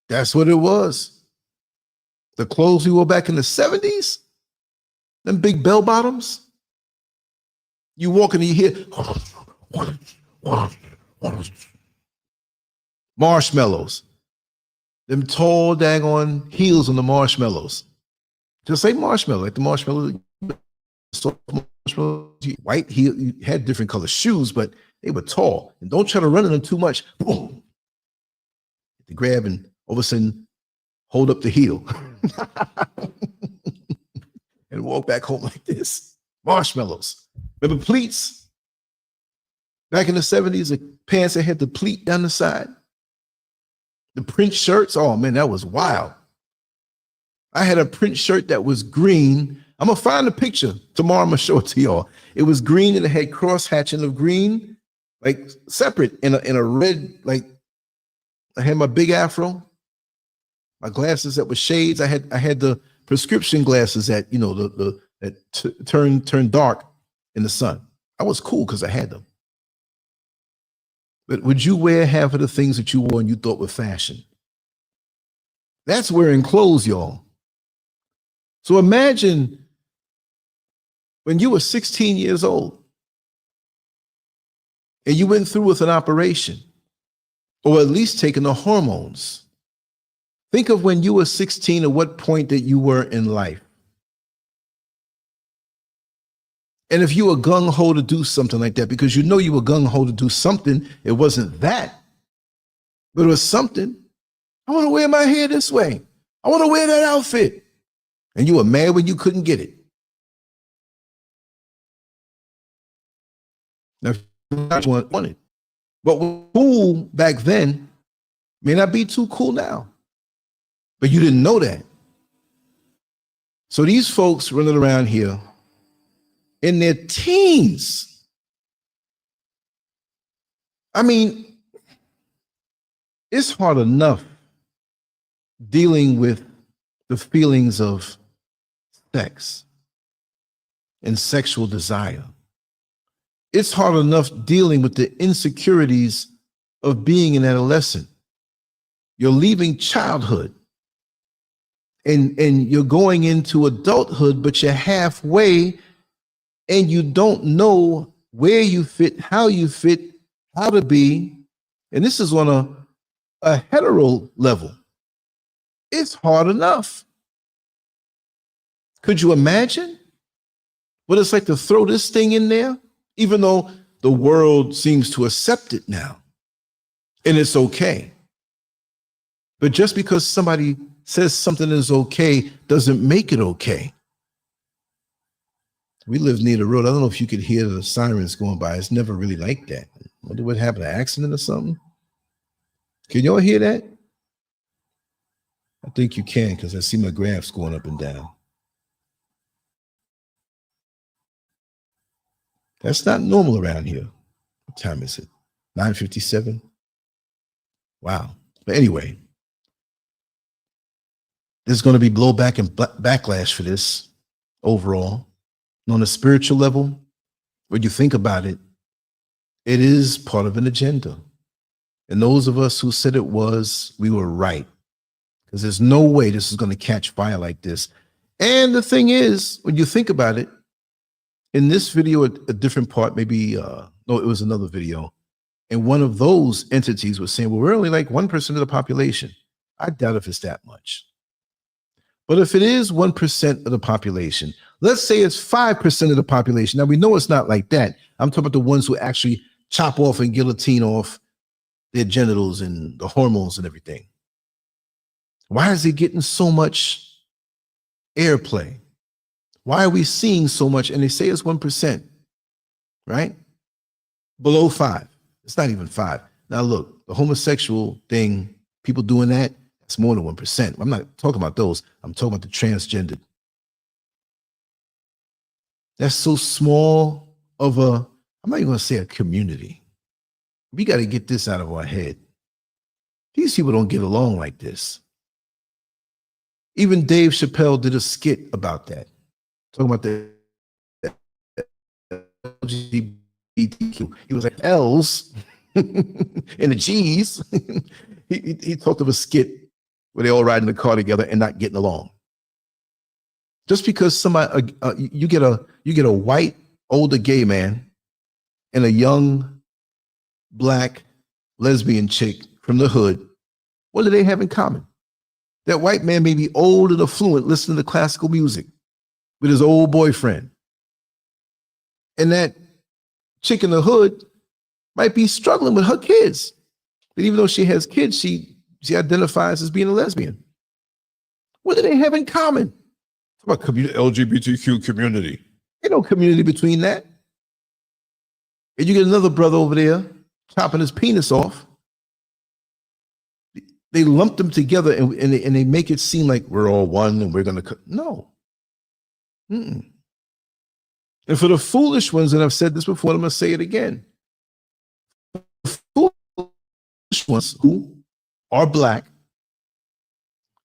That's what it was. The clothes we wore back in the 70s, them big bell bottoms. You walk in and you hear marshmallows. Them tall daggone heels on the marshmallows. Just like marshmallow, like the marshmallow. White heel, you had different color shoes, but they were tall. And don't try to run in them too much. Boom. To grab and all of a sudden hold up the heel. And walk back home like this. Marshmallows. Remember pleats? Back in the 70s, the pants that had the pleat down the side. The print shirts, oh man, that was wild. I had a print shirt that was green. I'm gonna find a picture tomorrow. I'm gonna show it to y'all. It was green and it had cross hatching of green, like separate in a red. Like I had my big afro, my glasses that were shades. I had the prescription glasses that turn dark in the sun. I was cool because I had them. But would you wear half of the things that you wore and you thought were fashion? That's wearing clothes, y'all. So imagine when you were 16 years old and you went through with an operation, or at least taking the hormones. Think of when you were 16 at what point that you were in life. And if you were gung-ho to do something like that, because you know you were gung-ho to do something, it wasn't that, but it was something. I want to wear my hair this way. I want to wear that outfit. And you were mad when you couldn't get it. Now, if you wanted, what was cool back then may not be too cool now. But you didn't know that. So these folks running around here in their teens. I mean, it's hard enough dealing with the feelings of sex and sexual desire. It's hard enough dealing with the insecurities of being an adolescent. You're leaving childhood and you're going into adulthood, but you're halfway and you don't know where you fit, how to be. And this is on a hetero level. It's hard enough. Could you imagine what it's like to throw this thing in there, even though the world seems to accept it now and it's okay? But just because somebody says something is okay doesn't make it okay. We live near the road. I don't know if you could hear the sirens going by. It's never really like that. I wonder what happened, an accident or something? Can y'all hear that? I think you can, because I see my graphs going up and down. That's not normal around here. What time is it? 9:57? Wow. But anyway, there's going to be blowback and backlash for this overall. And on a spiritual level, when you think about it, it is part of an agenda. And those of us who said it was, we were right. Because there's no way this is going to catch fire like this. And the thing is, when you think about it, in this video, a different part, maybe, no, it was another video. And one of those entities was saying, well, we're only like 1% of the population. I doubt if it's that much. But if it is 1% of the population, let's say it's 5% of the population. Now, we know it's not like that. I'm talking about the ones who actually chop off and guillotine off their genitals and the hormones and everything. Why is it getting so much airplay? Why are we seeing so much? And they say it's 1%, right? Below 5. It's not even 5. Now, look, the homosexual thing, people doing that, it's more than 1%. I'm not talking about those. I'm talking about the transgendered. That's so small of a, I'm not even going to say a community. We got to get this out of our head. These people don't get along like this. Even Dave Chappelle did a skit about that, talking about the LGBTQ. He was like L's and the G's. he talked of a skit where they all ride in the car together and not getting along. Just because somebody, you get a white older gay man and a young black lesbian chick from the hood, what do they have in common? That white man may be old and affluent, listening to classical music with his old boyfriend. And that chick in the hood might be struggling with her kids. But even though she has kids, she identifies as being a lesbian. What do they have in common? Talk about LGBTQ community. Ain't no community between that. And you get another brother over there chopping his penis off. They lump them together and they make it seem like we're all one and we're going to, no. And for the foolish ones, and I've said this before, I'm going to say it again. The foolish ones who are black,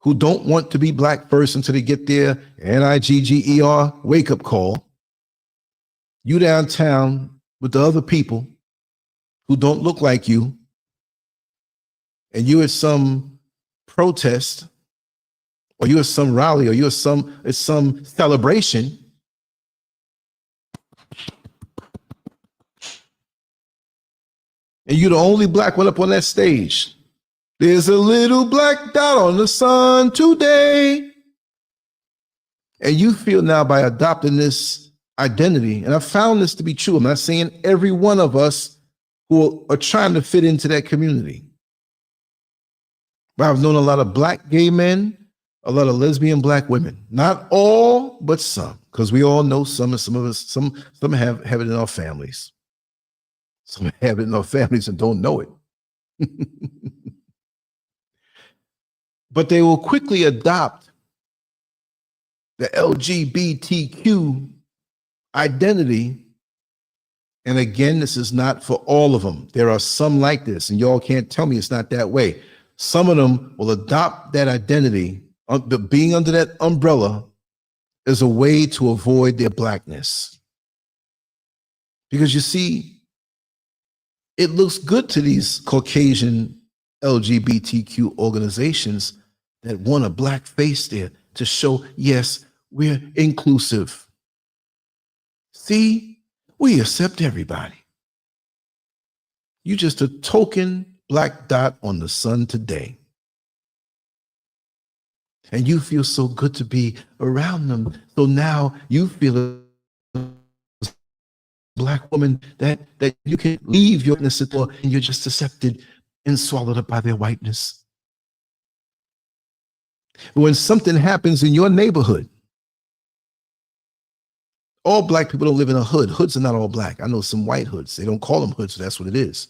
who don't want to be black first until they get their NIGGER wake-up call, you downtown with the other people who don't look like you, and you at some protest, or you at some rally, or you at some celebration, and you're the only black one up on that stage. There's a little black dot on the sun today. And you feel now, by adopting this identity, and I found this to be true. I'm not saying every one of us who are trying to fit into that community. But I've known a lot of black gay men, a lot of lesbian black women. Not all, but some, because we all know some of us, some have it in our families. Some have it in our families and don't know it. But they will quickly adopt the LGBTQ identity. And again, this is not for all of them. There are some like this, and y'all can't tell me it's not that way. Some of them will adopt that identity, being under that umbrella, as a way to avoid their blackness. Because you see, it looks good to these Caucasian LGBTQ organizations that want a black face there to show, yes, we're inclusive. See, we accept everybody. You just a token black dot on the sun today. And you feel so good to be around them. So now you feel a black woman that you can leave your whiteness at all and you're just accepted and swallowed up by their whiteness. When something happens in your neighborhood, all black people don't live in a hood. Hoods are not all black. I know some white hoods. They don't call them hoods, so that's what it is.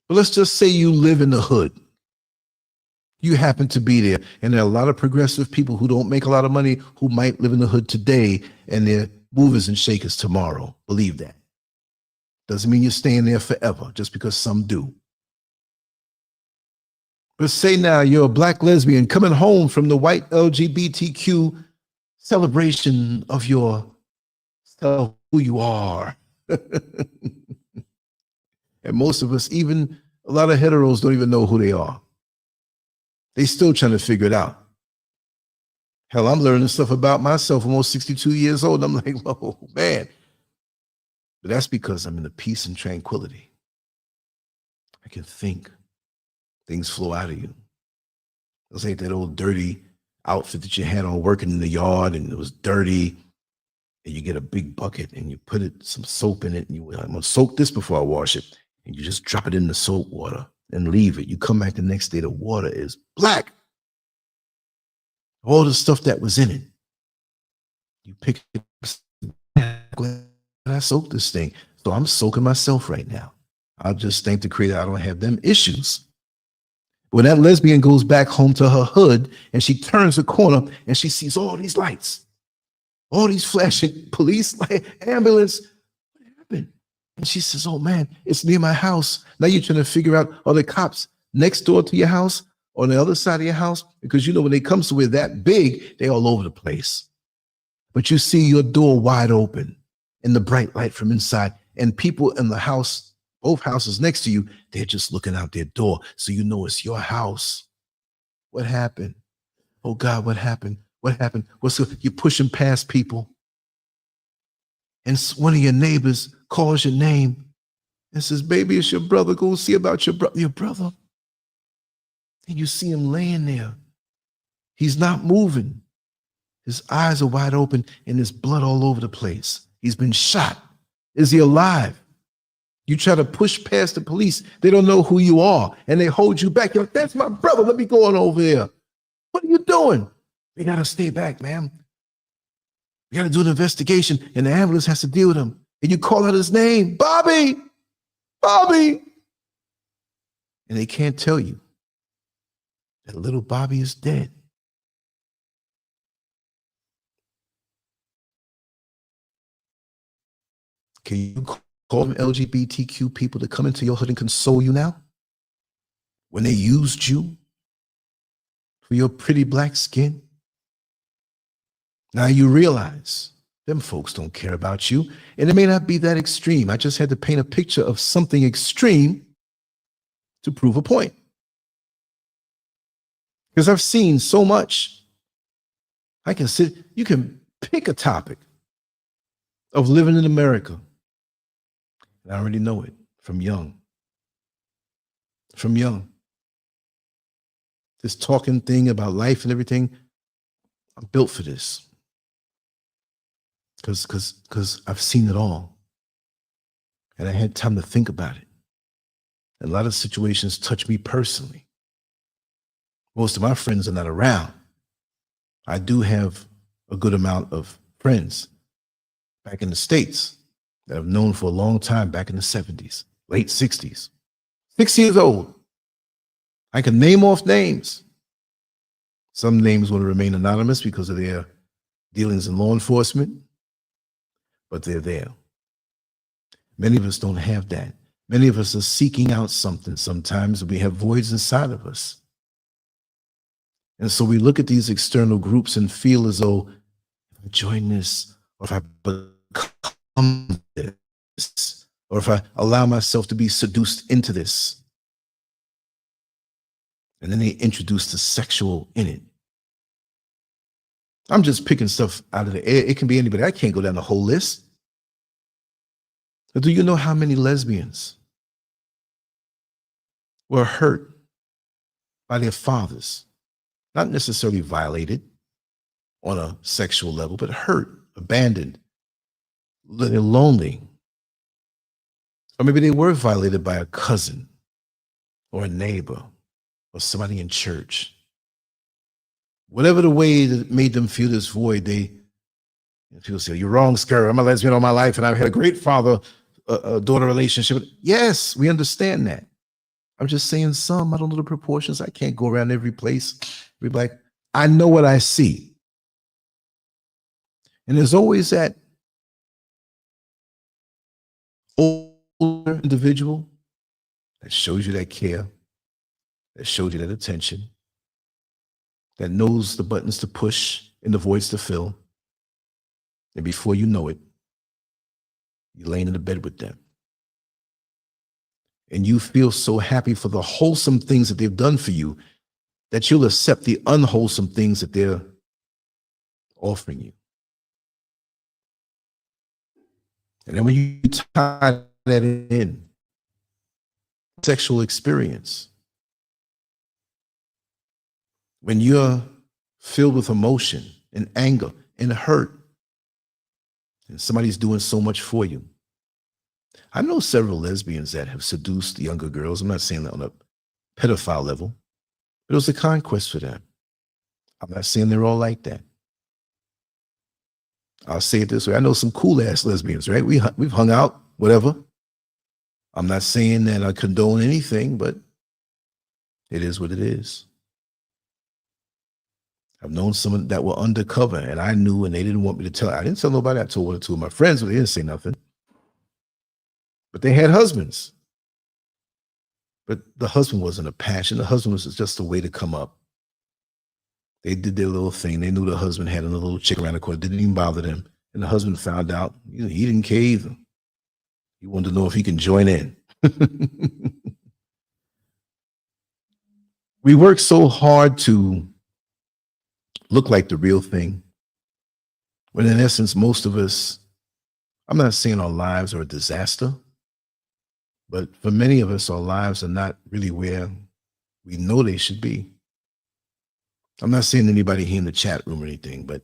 But let's just say you live in the hood. You happen to be there, and there are a lot of progressive people who don't make a lot of money who might live in the hood today, and they're movers and shakers tomorrow. Believe that. Doesn't mean you're staying there forever, just because some do. But say now you're a black lesbian coming home from the white LGBTQ celebration of your self, who you are. And most of us, even a lot of heteros, don't even know who they are. They still trying to figure it out. Hell, I'm learning stuff about myself, almost 62 years old. I'm like, oh, man. But that's because I'm in the peace and tranquility. I can think. Things flow out of you. This ain't that old dirty outfit that you had on working in the yard and it was dirty. And you get a big bucket and you put some soap in it. And I'm going to soak this before I wash it. And you just drop it in the soap water and leave it. You come back the next day, the water is black. All the stuff that was in it. You pick it up. Glad I soaked this thing. So I'm soaking myself right now. I'll just thank the Creator I don't have them issues. When that lesbian goes back home to her hood and she turns the corner and she sees all these lights, all these flashing police light, ambulance, what happened? And she says, oh man, it's near my house. Now you're trying to figure out, are the cops next door to your house or on the other side of your house? Because you know when they come somewhere that big, they all over the place. But you see your door wide open and the bright light from inside, and people in the house, both houses next to you, they're just looking out their door. So you know it's your house. What happened? Oh God, what happened? What happened? You're pushing past people. And one of your neighbors calls your name and says, baby, it's your brother. Go see about your brother. And you see him laying there. He's not moving. His eyes are wide open and there's blood all over the place. He's been shot. Is he alive? You try to push past the police. They don't know who you are and they hold you back. You're like, that's my brother. Let me go on over there. What are you doing? We got to stay back, ma'am. We got to do an investigation and the ambulance has to deal with him. And you call out his name, Bobby, Bobby. And they can't tell you that little Bobby is dead. Can you call them LGBTQ people to come into your hood and console you now? When they used you for your pretty black skin? Now you realize them folks don't care about you, and it may not be that extreme. I just had to paint a picture of something extreme to prove a point. Because I've seen so much. You can pick a topic of living in America. And I already know it from young. From young. This talking thing about life and everything, I'm built for this. Because I've seen it all. And I had time to think about it. And a lot of situations touch me personally. Most of my friends are not around. I do have a good amount of friends back in the States that I've known for a long time, back in the 70s, late 60s. 6 years old. I can name off names. Some names want to remain anonymous because of their dealings in law enforcement, but they're there. Many of us don't have that. Many of us are seeking out something sometimes, and we have voids inside of us. And so we look at these external groups and feel as though if I join this, or if I become this, or if I allow myself to be seduced into this. And then they introduce the sexual in it. I'm just picking stuff out of the air. It can be anybody. I can't go down the whole list. But do you know how many lesbians were hurt by their fathers? Not necessarily violated on a sexual level, but hurt, abandoned, they're lonely. Or maybe they were violated by a cousin or a neighbor or somebody in church. Whatever the way that made them feel this void, people say, you're wrong, SCURV. I'm a lesbian all my life, and I've had a great father-daughter relationship. Yes, we understand that. I'm just saying some, I don't know the proportions. I can't go around every place. Be like, I know what I see. And there's always that older individual that shows you that care, that shows you that attention, that knows the buttons to push and the voids to fill. And before you know it, you're laying in the bed with them. And you feel so happy for the wholesome things that they've done for you that you'll accept the unwholesome things that they're offering you. And then when you tie that in, sexual experience, when you're filled with emotion and anger and hurt, and somebody's doing so much for you. I know several lesbians that have seduced younger girls. I'm not saying that on a pedophile level, but it was a conquest for them. I'm not saying they're all like that. I'll say it this way. I know some cool ass lesbians, right? We've hung out, whatever. I'm not saying that I condone anything, but it is what it is. I've known some that were undercover, and I knew, and they didn't want me to tell. I didn't tell nobody. I told one or two of my friends, but they didn't say nothing. But they had husbands. But the husband wasn't a passion. The husband was just a way to come up. They did their little thing. They knew the husband had a little chick around the corner. It didn't even bother them. And the husband found out he didn't care either. He wanted to know if he can join in. We work so hard to look like the real thing, when in essence, most of us, I'm not saying our lives are a disaster, but for many of us, our lives are not really where we know they should be. I'm not saying anybody here in the chat room or anything, but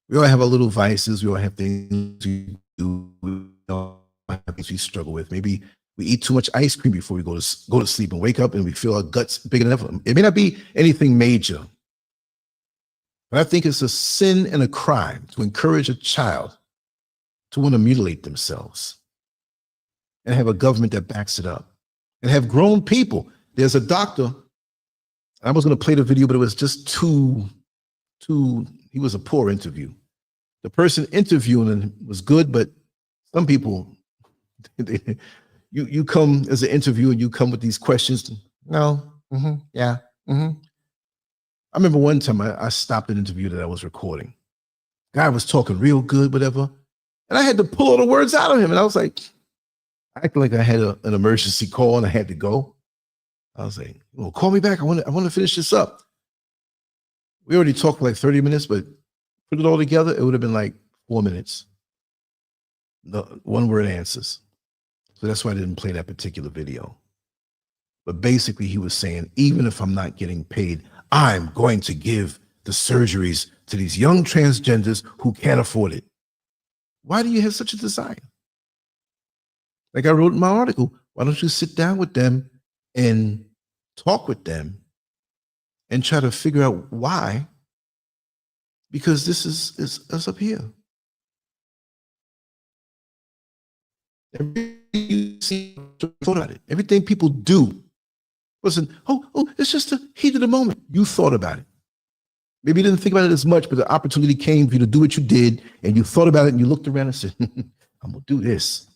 we all have our little vices. We all have things we do. We all have things we struggle with. Maybe we eat too much ice cream before we go to sleep and wake up and we feel our guts big enough. It may not be anything major, but I think it's a sin and a crime to encourage a child to want to mutilate themselves and have a government that backs it up and have grown people. There's a doctor. I was going to play the video, but it was just too, he was a poor interview. The person interviewing him was good, but some people, you come as an interviewer and you come with these questions. No, yeah. I remember one time I stopped an interview that I was recording. Guy was talking real good, whatever. And I had to pull all the words out of him. And I was like, acting like I had an emergency call and I had to go. I was like, well, call me back. I want to finish this up. We already talked for like 30 minutes, but put it all together, it would have been like 4 minutes. No, one word answers. So that's why I didn't play that particular video. But basically he was saying, even if I'm not getting paid, I'm going to give the surgeries to these young transgenders who can't afford it. Why do you have such a desire? Like I wrote in my article, why don't you sit down with them and talk with them and try to figure out why? Because this is us up here. Everything you see, thought about it. Everything people do wasn't, it's just a heat of the moment. You thought about it. Maybe you didn't think about it as much, but the opportunity came for you to do what you did, and you thought about it, and you looked around and said, I'm going to do this.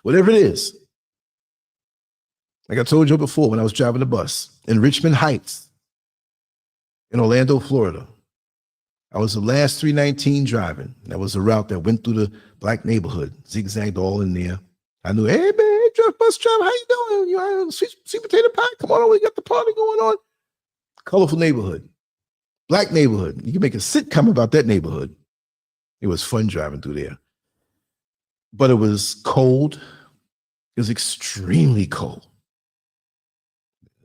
Whatever it is. Like I told you before, when I was driving the bus in Richmond Heights, in Orlando, Florida, I was the last 319 driving. That was a route that went through the black neighborhood, zigzagged all in there. I knew, hey, man, bus driver, how you doing? You sweet potato pie? Come on over, we got the party going on. Colorful neighborhood, black neighborhood. You can make a sitcom about that neighborhood. It was fun driving through there. But it was cold. It was extremely cold.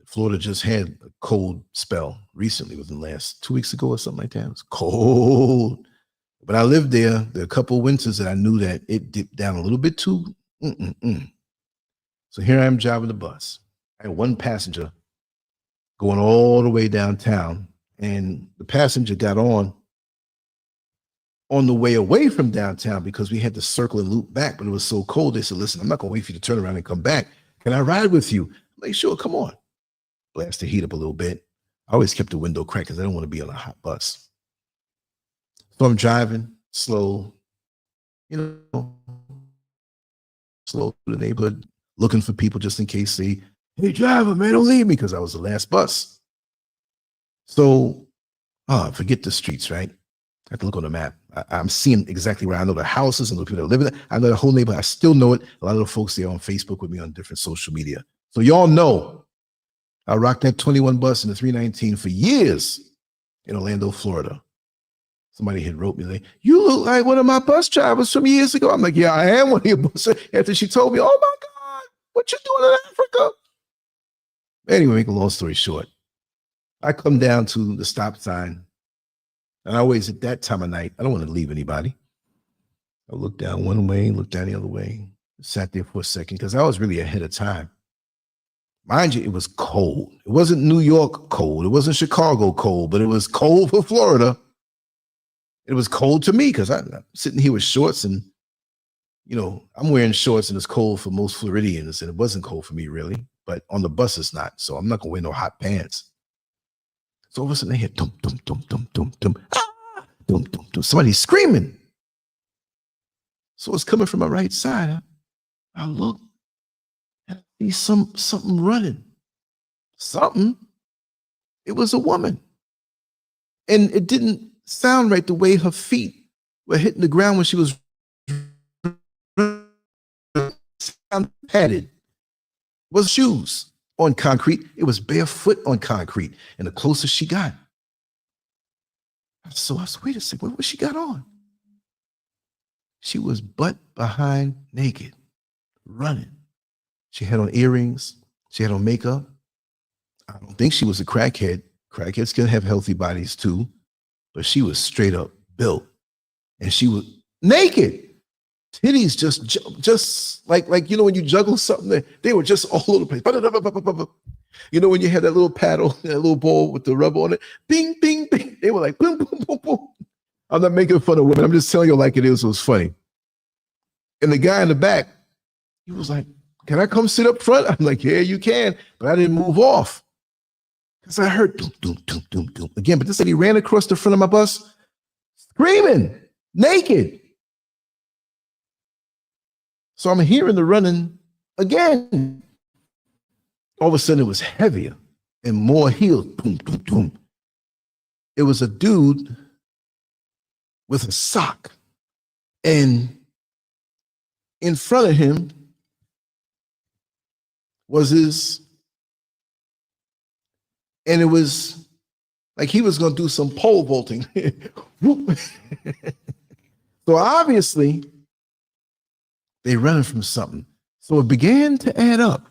Florida just had a cold spell recently, within the last 2 weeks ago or something like that. It was cold. But I lived there. There were a couple of winters that I knew that it dipped down a little bit too. So here I am driving the bus. I had one passenger going all the way downtown, and the passenger got on the way away from downtown because we had to circle and loop back, but it was so cold. They said, listen, I'm not going to wait for you to turn around and come back. Can I ride with you? I'm like, sure, come on. Blast the heat up a little bit. I always kept the window cracked because I don't want to be on a hot bus. So I'm driving slow, slow through the neighborhood, looking for people just in case they, hey, driver, man, don't leave me, because I was the last bus. So, forget the streets, right? I have to look on the map. I'm seeing exactly where I know the houses and the people that live in it. I know the whole neighborhood. I still know it. A lot of the folks there on Facebook with me on different social media. So y'all know I rocked that 21 bus in the 319 for years in Orlando, Florida. Somebody had wrote me, like, you look like one of my bus drivers from years ago. I'm like, yeah, I am one of your bus. After she told me, oh my God, what you doing in Africa? Anyway, make a long story short, I come down to the stop sign, and I always, at that time of night, I don't want to leave anybody. I looked down one way, looked down the other way, sat there for a second, because I was really ahead of time. Mind you, it was cold. It wasn't New York cold. It wasn't Chicago cold, but it was cold for Florida. It was cold to me because I'm sitting here with shorts, and, I'm wearing shorts, and it's cold for most Floridians, and it wasn't cold for me really, but on the bus it's not. So I'm not going to wear no hot pants. So all of a sudden they hear dum, dum, dum, dum, dum, dum, ah, dum, dum, dum. Somebody's screaming. So it's coming from my right side. I look, and I see something running. Something. It was a woman. And it didn't sound right the way her feet were hitting the ground when she was padded. It was shoes on concrete. It was barefoot on concrete. And the closer she got. So I said, wait a second, what she got on? She was butt behind naked, running. She had on earrings. She had on makeup. I don't think she was a crackhead. Crackheads can have healthy bodies too. But she was straight up built. And she was naked. Titties just like when you juggle something, they were just all over the place. When you had that little paddle, that little ball with the rubber on it, bing, bing, bing. They were like, boom, boom, boom, boom. I'm not making fun of women. I'm just telling you like it is. It was funny. And the guy in the back, he was like, can I come sit up front? I'm like, yeah, you can. But I didn't move off. Because I heard doom, doom, doom, doom, doom again. But this lady ran across the front of my bus, screaming, naked. So I'm hearing the running again. All of a sudden, it was heavier and more heels. Boom, boom, boom. It was a dude with a sock. And in front of him was his, and it was like he was going to do some pole vaulting. So obviously, they running from something. So it began to add up.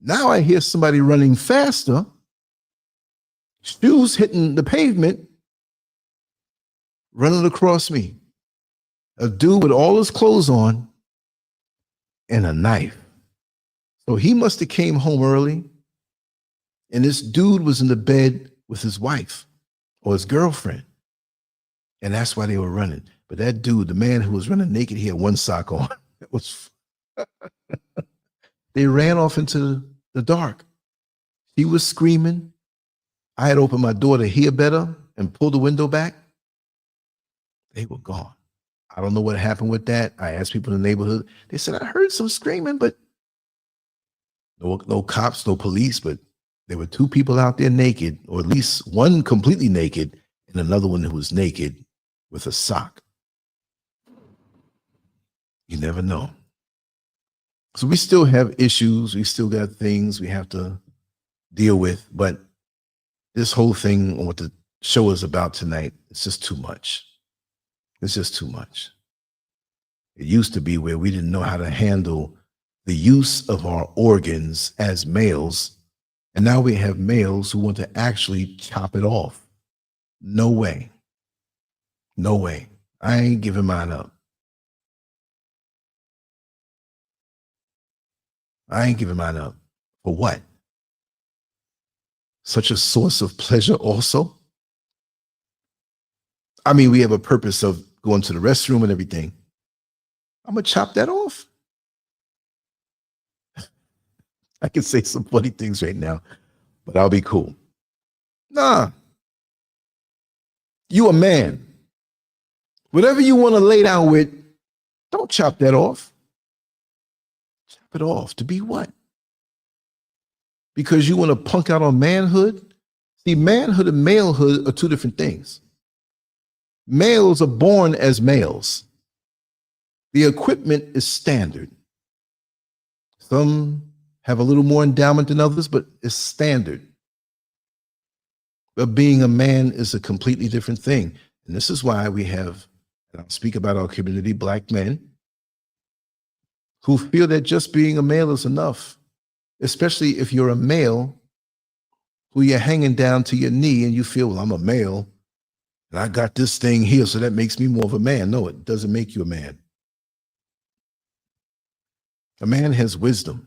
Now I hear somebody running faster, shoes hitting the pavement, running across me. A dude with all his clothes on and a knife. So he must have came home early, and this dude was in the bed with his wife or his girlfriend. And that's why they were running. But that dude, the man who was running naked, he had one sock on. It was they ran off into the dark. He was screaming. I had opened my door to hear better and pulled the window back. They were gone. I don't know what happened with that. I asked people in the neighborhood. They said, I heard some screaming, but no cops, no police, but there were two people out there naked, or at least one completely naked, and another one who was naked with a sock. You never know. So we still have issues. We still got things we have to deal with. But this whole thing on what the show is about tonight, it's just too much. It's just too much. It used to be where we didn't know how to handle the use of our organs as males. And now we have males who want to actually chop it off. No way. No way. I ain't giving mine up. I ain't giving mine up. For what? Such a source of pleasure also? I mean, we have a purpose of going to the restroom and everything. I'm going to chop that off. I can say some funny things right now, but I'll be cool. Nah. You a man. Whatever you want to lay down with, don't chop that off. Chop it off to be what? Because you want to punk out on manhood? See, manhood and malehood are two different things. Males are born as males. The equipment is standard. Some have a little more endowment than others, but it's standard. But being a man is a completely different thing. And this is why we have, and I'll speak about our community, Black men, who feel that just being a male is enough, especially if you're a male who you're hanging down to your knee and you feel, well, I'm a male and I got this thing here, so that makes me more of a man. No, it doesn't make you a man. A man has wisdom.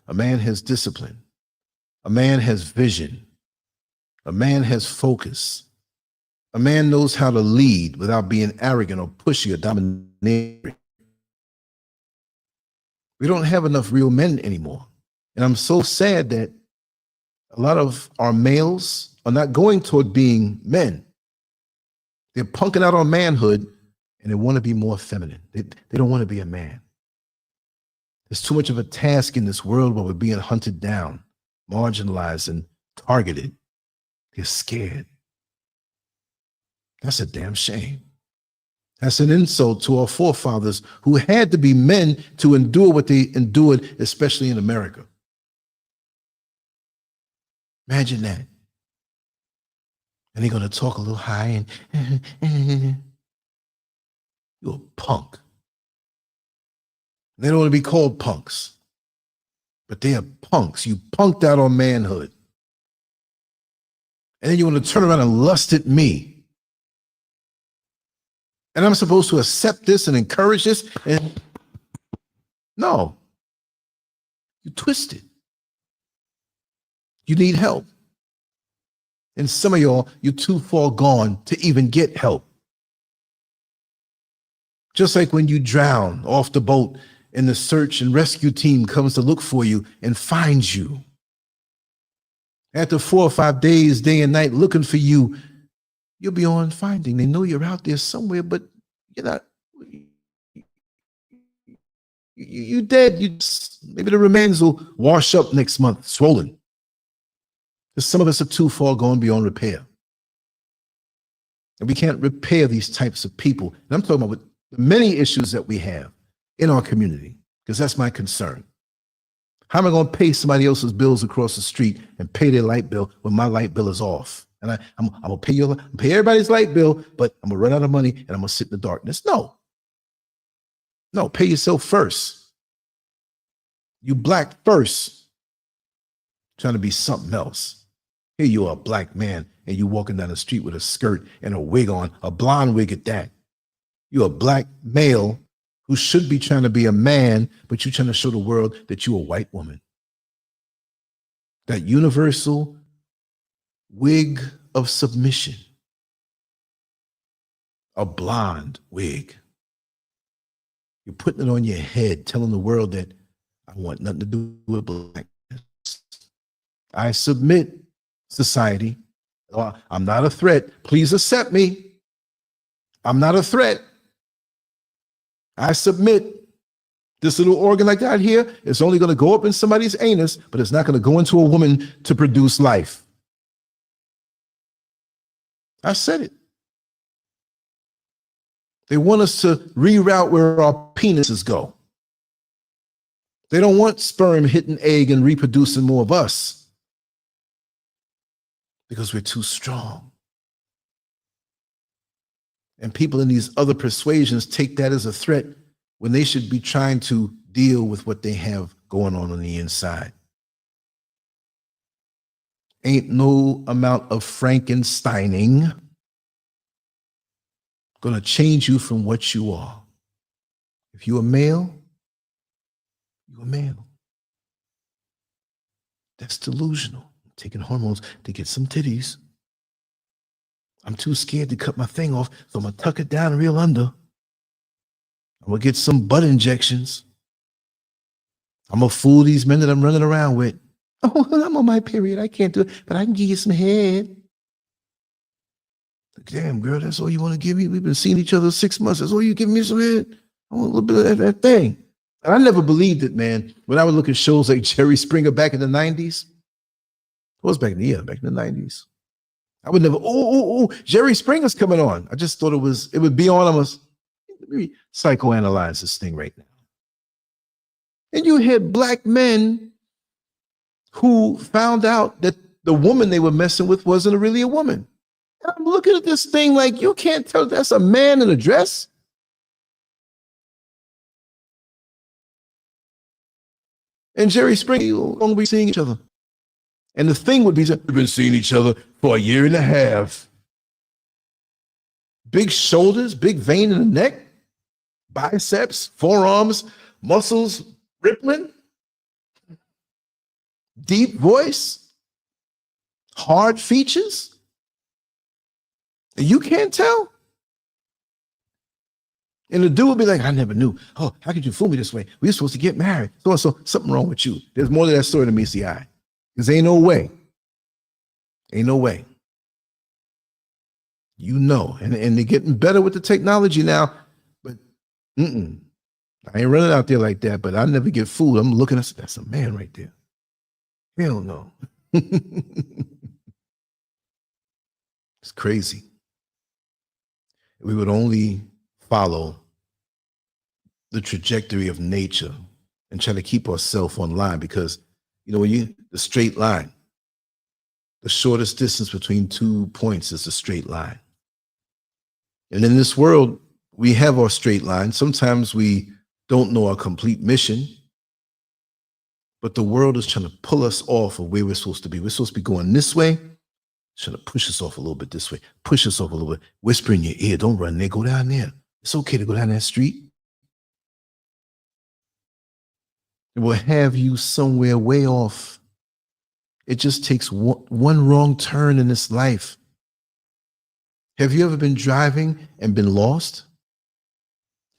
A man has discipline. A man has vision. A man has focus. A man knows how to lead without being arrogant or pushy or domineering. We don't have enough real men anymore. And I'm so sad that a lot of our males are not going toward being men. They're punking out on manhood and they want to be more feminine. They don't want to be a man. There's too much of a task in this world where we're being hunted down, marginalized, and targeted. They're scared. That's a damn shame. That's an insult to our forefathers who had to be men to endure what they endured, especially in America. Imagine that. And they're going to talk a little high and you're a punk. They don't want to be called punks, but they are punks. You punked out on manhood. And then you want to turn around and lust at me. And I'm supposed to accept this and encourage this? And no, you twisted. You need help. And some of y'all, you're too far gone to even get help. Just like when you drown off the boat and the search and rescue team comes to look for you and finds you. After 4 or 5 days, day and night, looking for you, you'll be on finding. They know you're out there somewhere, but you're not. You dead. Maybe the remains will wash up next month, swollen. Because some of us are too far gone beyond repair. And we can't repair these types of people. And I'm talking about the many issues that we have in our community, because that's my concern. How am I going to pay somebody else's bills across the street and pay their light bill when my light bill is off? And I'm going to pay everybody's light bill, but I'm going to run out of money and I'm going to sit in the darkness. No, pay yourself first. You Black first, trying to be something else. Here you are, a Black man, and you walking down the street with a skirt and a wig on, a blonde wig at that. You're a Black male who should be trying to be a man, but you're trying to show the world that you're a white woman. That universal wig of submission. A blonde wig. You're putting it on your head, telling the world that I want nothing to do with blackness. I submit, society. I'm not a threat. Please accept me. I'm not a threat. I submit. This little organ I got here is only going to go up in somebody's anus, but it's not going to go into a woman to produce life. I said it. They want us to reroute where our penises go. They don't want sperm hitting egg and reproducing more of us because we're too strong. And people in these other persuasions take that as a threat when they should be trying to deal with what they have going on the inside. Ain't no amount of Frankensteining going to change you from what you are. If you're a male, you're a male. That's delusional. I'm taking hormones to get some titties. I'm too scared to cut my thing off, so I'm going to tuck it down real under. I'm going to get some butt injections. I'm going to fool these men that I'm running around with. Oh, I'm on my period. I can't do it, but I can give you some head. Damn, girl, that's all you want to give me? We've been seeing each other 6 months. That's all you give me some head? I want a little bit of that thing. And I never believed it, man. When I would look at shows like Jerry Springer back in the 90s. What was back in the 90s? I would never, Jerry Springer's coming on. I just thought it would be on. Let me psychoanalyze this thing right now. And you had black men who found out that the woman they were messing with wasn't really a woman. And I'm looking at this thing like, you can't tell that's a man in a dress. And Jerry Springer, how long we seeing each other? And the thing would be, we've been seeing each other for 1.5 years. Big shoulders, big vein in the neck, biceps, forearms, muscles rippling, deep voice, hard features. And you can't tell? And the dude would be like, I never knew. Oh, how could you fool me this way? We were supposed to get married. So something wrong with you. There's more to that story than meets the eye. Because ain't no way. Ain't no way. You know. And they're getting better with the technology now. But I ain't running out there like that. But I never get fooled. I'm looking at that's a man right there. Hell no. It's crazy. We would only follow the trajectory of nature and try to keep ourselves on line, because when the straight line, the shortest distance between 2 points is a straight line. And in this world, we have our straight line. Sometimes we don't know our complete mission, but the world is trying to pull us off of where we're supposed to be. We're supposed to be going this way, trying to push us off a little bit this way, push us off a little bit, whisper in your ear, don't run there, go down there. It's okay to go down that street. It will have you somewhere way off. It just takes one wrong turn in this life. Have you ever been driving and been lost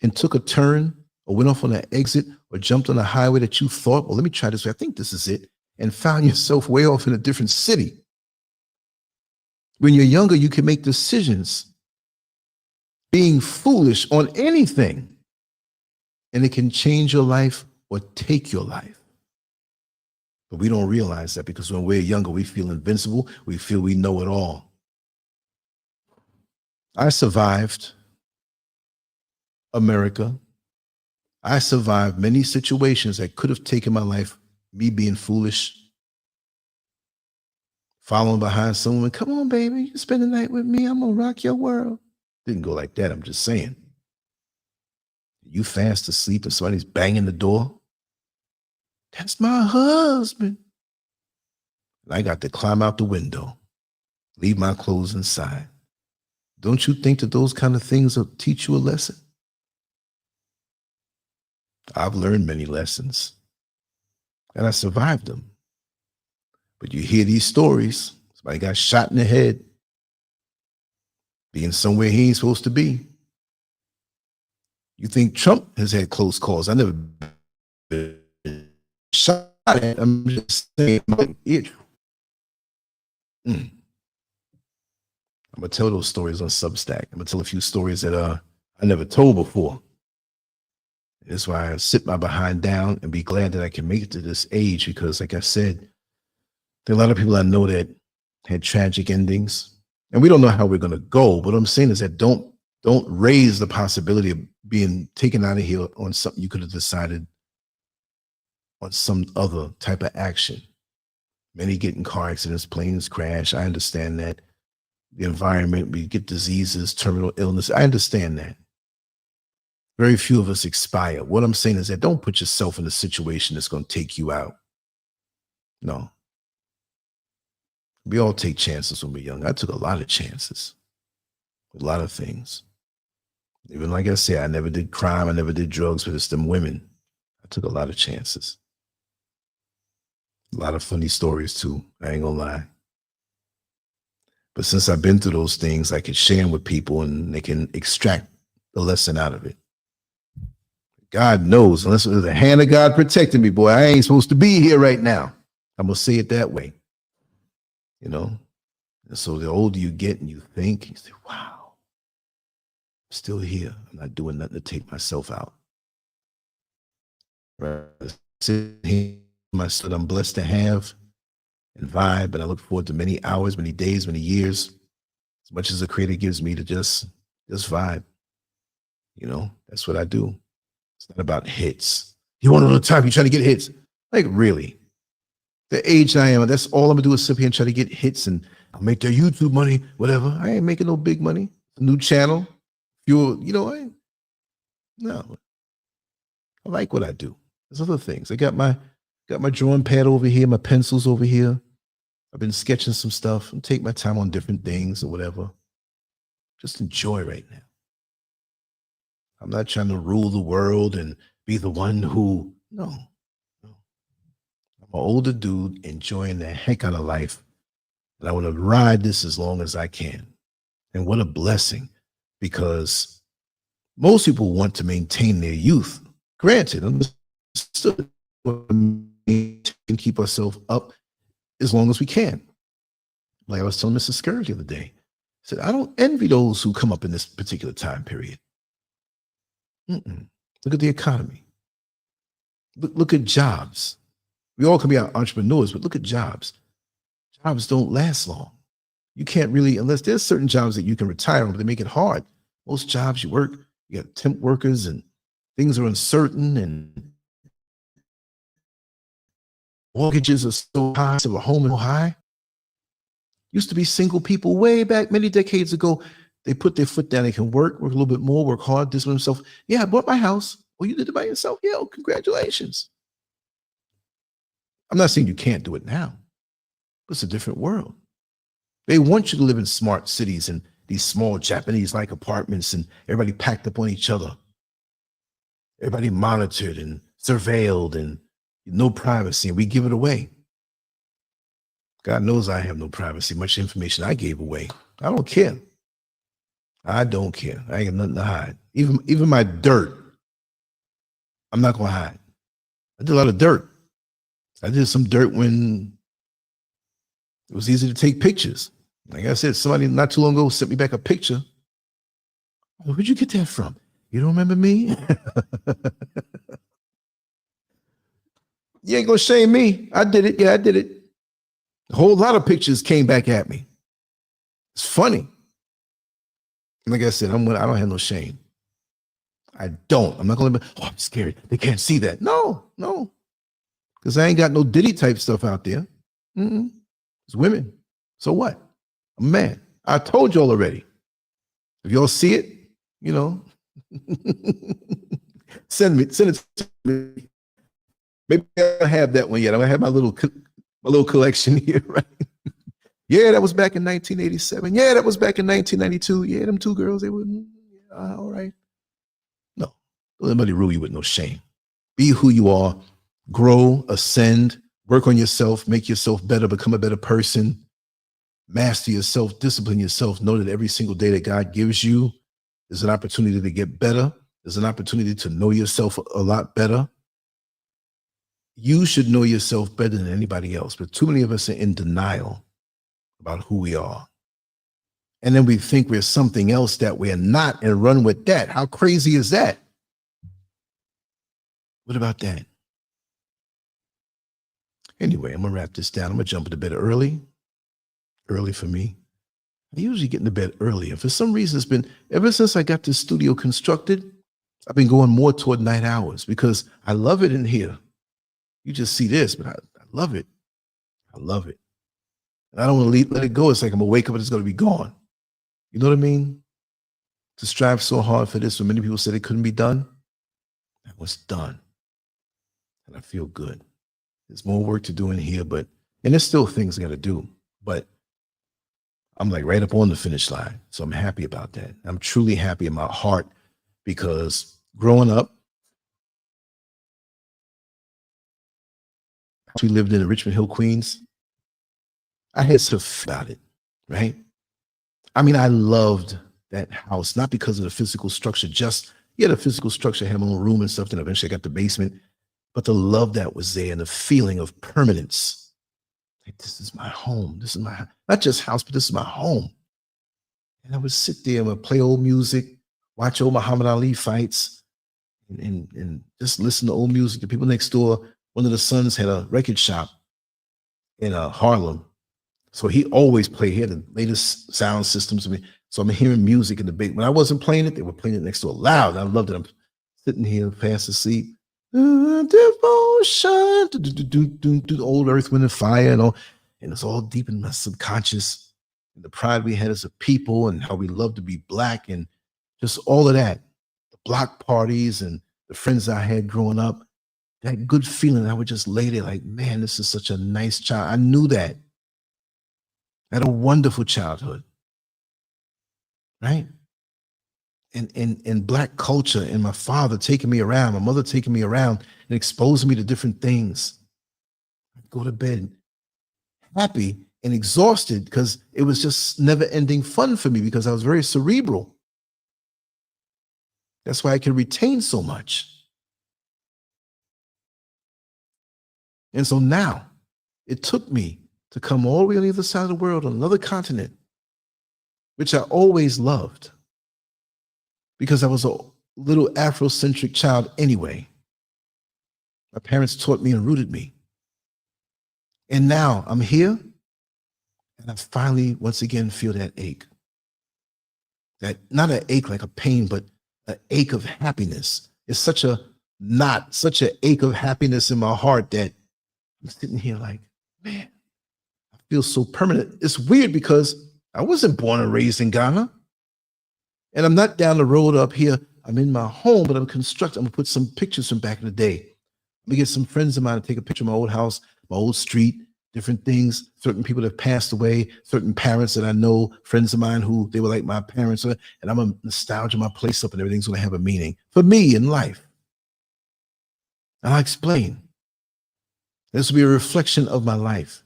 and took a turn or went off on an exit or jumped on a highway that you thought, well, let me try this way, I think this is it, and found yourself way off in a different city? When you're younger, you can make decisions being foolish on anything, and it can change your life or take your life. But we don't realize that, because when we're younger, we feel invincible. We feel we know it all. I survived America. I survived many situations that could have taken my life, me being foolish, following behind someone. Come on, baby, you can spend the night with me. I'm going to rock your world. Didn't go like that. I'm just saying. You fast asleep and somebody's banging the door. That's my husband. And I got to climb out the window, leave my clothes inside. Don't you think that those kind of things will teach you a lesson? I've learned many lessons, and I survived them. But you hear these stories. Somebody got shot in the head, being somewhere he ain't supposed to be. You think Trump has had close calls? I never been shot at. I'm just saying. I'm going to tell those stories on Substack. I'm going to tell a few stories that I never told before. That's why I sit my behind down and be glad that I can make it to this age, because, like I said, there are a lot of people I know that had tragic endings. And we don't know how we're going to go, but what I'm saying is that don't raise the possibility of being taken out of here on something you could have decided on some other type of action. Many get in car accidents, planes crash. I understand that. The environment, we get diseases, terminal illness. I understand that. Very few of us expire. What I'm saying is that don't put yourself in a situation that's going to take you out. No. We all take chances when we're young. I took a lot of chances with a lot of things. Even like I said, I never did crime. I never did drugs, but it's them women. I took a lot of chances. A lot of funny stories too. I ain't gonna lie. But since I've been through those things, I can share them with people and they can extract the lesson out of it. God knows, unless the hand of God protecting me, boy, I ain't supposed to be here right now. I'm going to say it that way. You know? And so the older you get and you think, you say, wow, I'm still here. I'm not doing nothing to take myself out. Right? Sit here, my son, I'm blessed to have and vibe, and I look forward to many hours, many days, many years, as much as the Creator gives me to just vibe. You know, that's what I do. It's not about hits. You want to know the time you're trying to get hits? Like, really? The age I am, that's all I'm gonna do is sit here and try to get hits, and I'll make their YouTube money, whatever. I ain't making no big money. A new channel. No. I like what I do. There's other things. I got my drawing pad over here, my pencils over here. I've been sketching some stuff and take my time on different things or whatever. Just enjoy right now. I'm not trying to rule the world and be the one who, no. I'm an older dude enjoying the heck out of life. And I want to ride this as long as I can. And what a blessing, because most people want to maintain their youth. Granted, understood, and keep ourselves up as long as we can. Like I was telling Mr. SCURV the other day, I said, I don't envy those who come up in this particular time period. Look at the economy. Look at jobs. We all can be entrepreneurs, but look at jobs. Jobs don't last long. You can't really, unless there's certain jobs that you can retire on, but they make it hard. Most jobs you work, you got temp workers and things are uncertain and mortgages are so high, so a home is so high. Used to be single people way back many decades ago. They put their foot down. They can work a little bit more, work hard, discipline themselves. Yeah, I bought my house. Well, you did it by yourself. Yeah, well, congratulations. I'm not saying you can't do it now, but it's a different world. They want you to live in smart cities and these small Japanese-like apartments and everybody packed up on each other. Everybody monitored and surveilled and no privacy, and we give it away. God knows I have no privacy. Much information I gave away. I don't care. I don't care. I ain't got nothing to hide. Even my dirt, I'm not going to hide. I did a lot of dirt. I did some dirt when it was easy to take pictures. Like I said, somebody not too long ago sent me back a picture. Where'd you get that from? You don't remember me? You ain't going to shame me. I did it. Yeah, I did it. A whole lot of pictures came back at me. It's funny. Like I said, I don't have no shame. I don't. I'm not going to be, I'm scared. They can't see that. No. Because I ain't got no Diddy type stuff out there. It's women. So what? I'm a man. I told y'all already. If y'all see it, send it to me. Maybe I don't have that one yet. I have my little collection here, right? Yeah, that was back in 1987. Yeah, that was back in 1992. Yeah, them two girls, they wouldn't. All right. No, don't let anybody rule you with no shame. Be who you are. Grow, ascend, work on yourself, make yourself better, become a better person. Master yourself, discipline yourself. Know that every single day that God gives you is an opportunity to get better. There's an opportunity to know yourself a lot better. You should know yourself better than anybody else, but too many of us are in denial about who we are. And then we think we're something else that we're not and run with that. How crazy is that? What about that? Anyway, I'm going to wrap this down. I'm going to jump into bed early for me. I usually get into bed earlier. For some reason, it's been ever since I got this studio constructed, I've been going more toward night hours because I love it in here. You just see this, but I love it. I love it. And I don't want to let it go. It's like I'm going to wake up and it's going to be gone. You know what I mean? To strive so hard for this, when many people said it couldn't be done, that was done. And I feel good. There's more work to do in here, and there's still things I got to do, but I'm like right up on the finish line. So I'm happy about that. I'm truly happy in my heart because growing up, we lived in Richmond Hill, Queens. I had stuff about it, right? I mean, I loved that house, not because of the physical structure, the physical structure, had my own room and stuff. Then eventually I got the basement, but the love that was there and the feeling of permanence. Like, this is my home. This is my, not just house, but this is my home. And I would sit there and would play old music, watch old Muhammad Ali fights, and just listen to old music. The people next door, one of the sons had a record shop in Harlem. So he always played. He had the latest sound systems. So I'm hearing music in the big. When I wasn't playing it, they were playing it next door loud. I loved it. I'm sitting here fast asleep. Devotion, do old Earth, Wind, and Fire, and it's all deep in my subconscious. And the pride we had as a people, and how we love to be Black, and just all of that. The block parties and the friends I had growing up. That good feeling. I would just lay there like, man, this is such a nice child. I knew that. I had a wonderful childhood, right? And Black culture, and my father taking me around, my mother taking me around and exposing me to different things. I'd go to bed happy and exhausted because it was just never ending fun for me because I was very cerebral. That's why I could retain so much. And so now it took me to come all the way on the other side of the world, on another continent, which I always loved because I was a little Afrocentric child anyway. My parents taught me and rooted me. And now I'm here, and I finally, once again, feel that ache. That, not an ache like a pain, but an ache of happiness. It's such an ache of happiness in my heart that I'm sitting here like, man, I feel so permanent. It's weird because I wasn't born and raised in Ghana. And I'm not down the road up here. I'm in my home, but I'm constructing. I'm gonna put some pictures from back in the day. Let me get some friends of mine to take a picture of my old house, my old street, different things, certain people that have passed away, certain parents that I know, friends of mine who they were like my parents, and I'm gonna nostalgia my place up, and everything's gonna have a meaning for me in life. And I'll explain. This will be a reflection of my life.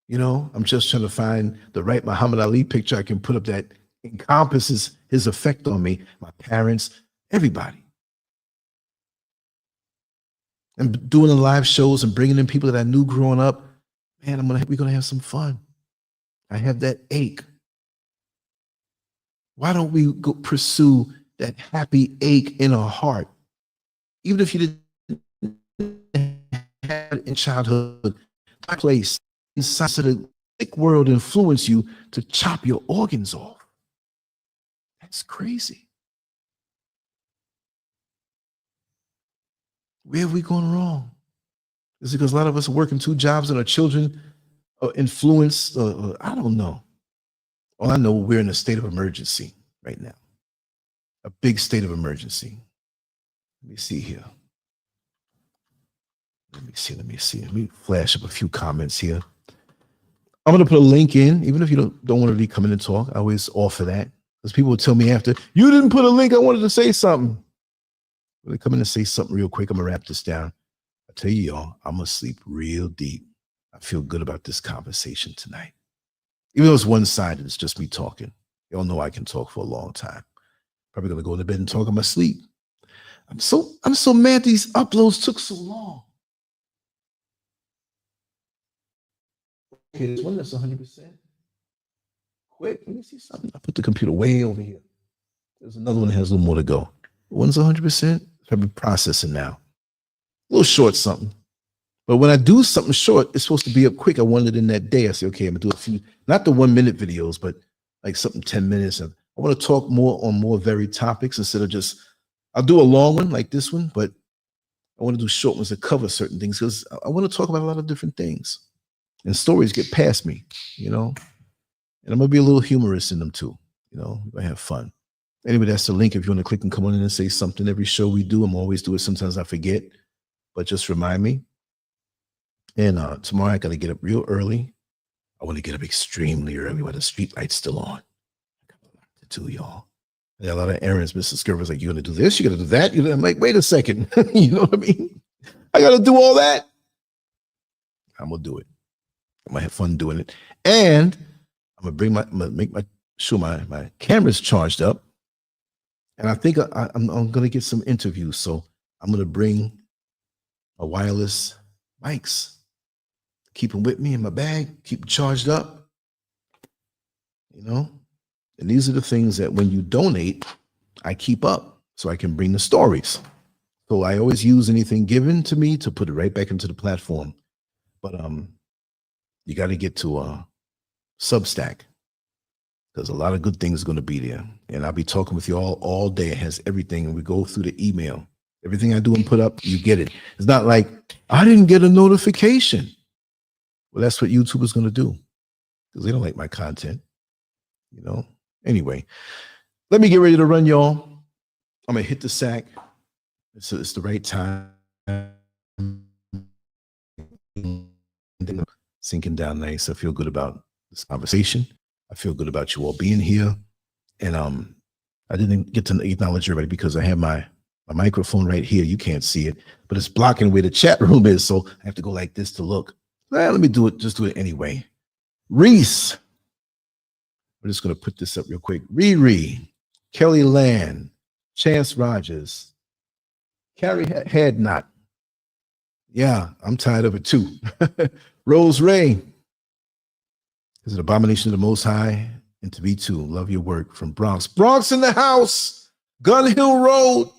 You know, I'm just trying to find the right Muhammad Ali picture I can put up that encompasses his effect on me, my parents, everybody. And doing the live shows and bringing in people that I knew growing up, man, we're gonna have some fun. I have that ache. Why don't we go pursue that happy ache in our heart? Even if you didn't have it in childhood, that place inside of the thick world influence you to chop your organs off. That's crazy. Where have we gone wrong? Is it because a lot of us are working 2 jobs and our children are influenced? I don't know. All I know, we're in a state of emergency right now. A big state of emergency. Let me see here. Let me see. Let me flash up a few comments here. I'm going to put a link in, even if you don't want to really come in and talk. I always offer that. Because people will tell me after, you didn't put a link, I wanted to say something. When they come in and say something real quick, I'm going to wrap this down. I tell you, y'all, I'm going to sleep real deep. I feel good about this conversation tonight. Even though it's one-sided, it's just me talking. Y'all know I can talk for a long time. Probably going to go to bed and talk in my sleep. I'm so mad these uploads took so long. Okay, there's one that's 100%. Quick, let me see something. I put the computer way over here. There's another one that has a little more to go. One's 100%. Probably processing now. A little short something. But when I do something short, it's supposed to be up quick. I wanted it in that day. I say, okay, I'm gonna do a few, not the 1 minute videos, but like something 10 minutes. I want to talk more on more varied topics instead of just, I'll do a long one like this one, but I want to do short ones that cover certain things because I want to talk about a lot of different things. And stories get past me, you know, and I'm going to be a little humorous in them too, you know, I have fun. Anyway, that's the link if you want to click and come on in and say something. Every show we do, I'm always do it. Sometimes I forget, but just remind me. And tomorrow I got to get up real early. I want to get up extremely early while the street light's still on. I got a lot to do, y'all. I got a lot of errands. Mrs. SCURV was like, you're going to do this, you're going to do that. I'm like, wait a second. You know what I mean? I got to do all that. I'm going to do it. I'm going to have fun doing it. And I'm going to make sure my camera's charged up. And I think I'm going to get some interviews. So I'm going to bring my wireless mics. Keep them with me in my bag. Keep them charged up. You know? And these are the things that when you donate, I keep up so I can bring the stories. So I always use anything given to me to put it right back into the platform. But you got to get to Substack. There's a lot of good things going to be there. And I'll be talking with you all day. It has everything. And we go through the email. Everything I do and put up, you get it. It's not like, I didn't get a notification. Well, that's what YouTube is going to do because they don't like my content, you know. Anyway, let me get ready to run, y'all. I'm going to hit the sack. It's the right time. Sinking down nice. I feel good about this conversation. I feel good about you all being here. And I didn't get to acknowledge everybody because I have my microphone right here. You can't see it, but it's blocking where the chat room is. So I have to go like this to look. Well, let me do it. Just do it anyway. Reese. We're just going to put this up real quick. Riri, Kelly Land, Chance Rogers, Carrie Hadnot. Yeah, I'm tired of it too. Rose Ray. Is an abomination of the Most High and to be too. Love your work from Bronx. Bronx in the house. Gun Hill Road.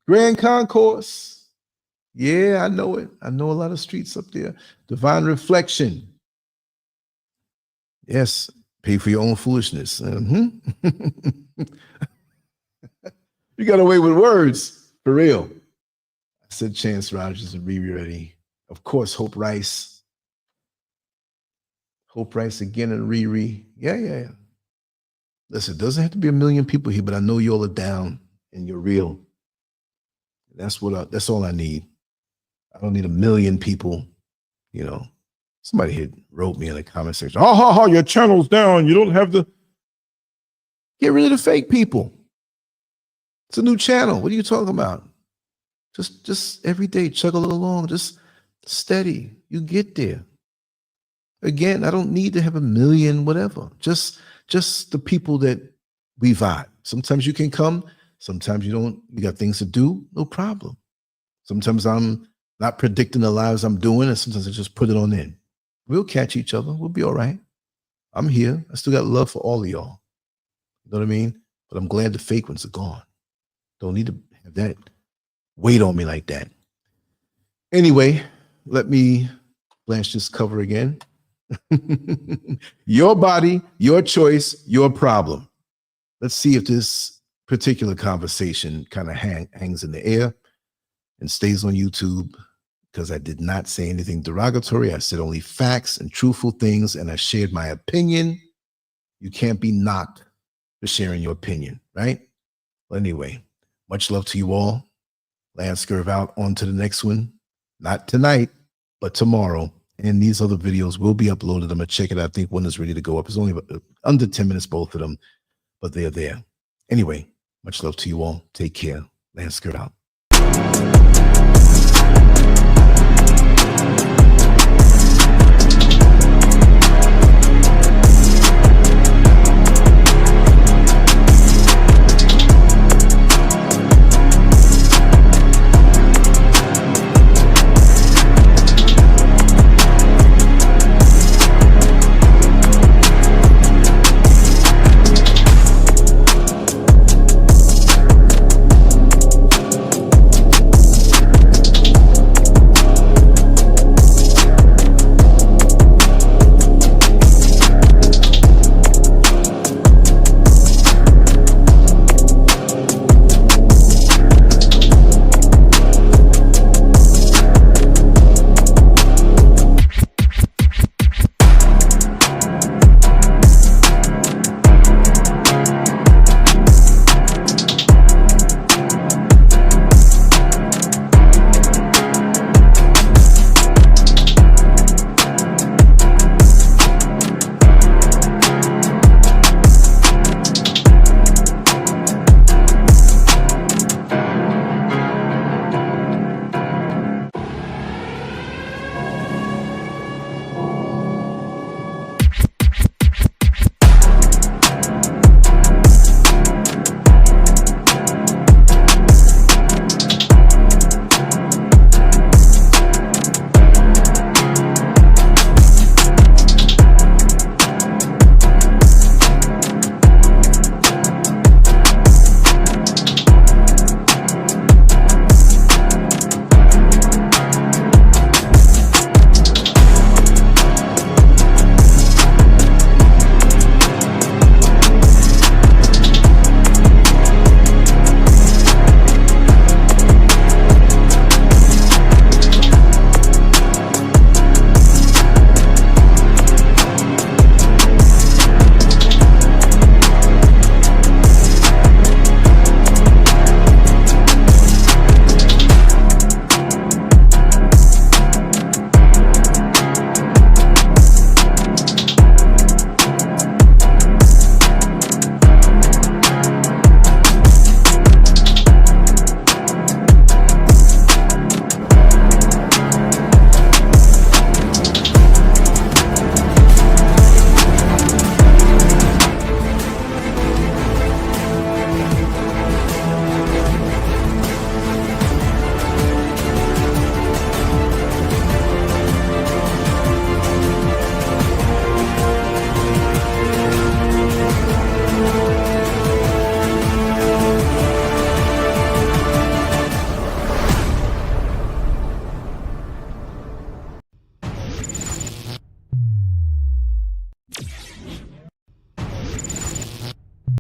Grand Concourse. Yeah, I know it. I know a lot of streets up there. Divine Reflection. Yes, pay for your own foolishness. You got away with words, for real. I said Chance Rogers and Riri ready. Of course, Hope Rice. Hope Rice again and Riri. Yeah. Listen, it doesn't have to be 1 million people here, but I know you all are down and you're real. That's all I need. I don't need 1 million people. You know, somebody had wrote me in the comment section, your channel's down. You don't have to get rid of the fake people. It's a new channel. What are you talking about? Just every day, chug a little along, just steady. You get there. Again, I don't need to have 1 million, whatever. Just the people that we vibe. Sometimes you can come, sometimes you don't. You got things to do, no problem. Sometimes I'm not predicting the lives I'm doing, and sometimes I just put it on in. We'll catch each other. We'll be all right. I'm here. I still got love for all of y'all. You know what I mean? But I'm glad the fake ones are gone. Don't need to have that weight on me like that. Anyway, let me blanch this cover again. Your body, your choice, your problem. Let's see if this particular conversation kind of hangs in the air and stays on YouTube, because I did not say anything derogatory. I said only facts and truthful things, and I shared my opinion. You can't be knocked for sharing your opinion, right? Well, anyway, much love to you all. Lancescurv out. On to the next one. Not tonight, but tomorrow. And these other videos will be uploaded. I'm going to check it out. I think one is ready to go up. It's only under 10 minutes, both of them, but they're there. Anyway, much love to you all. Take care. Lancescurv out.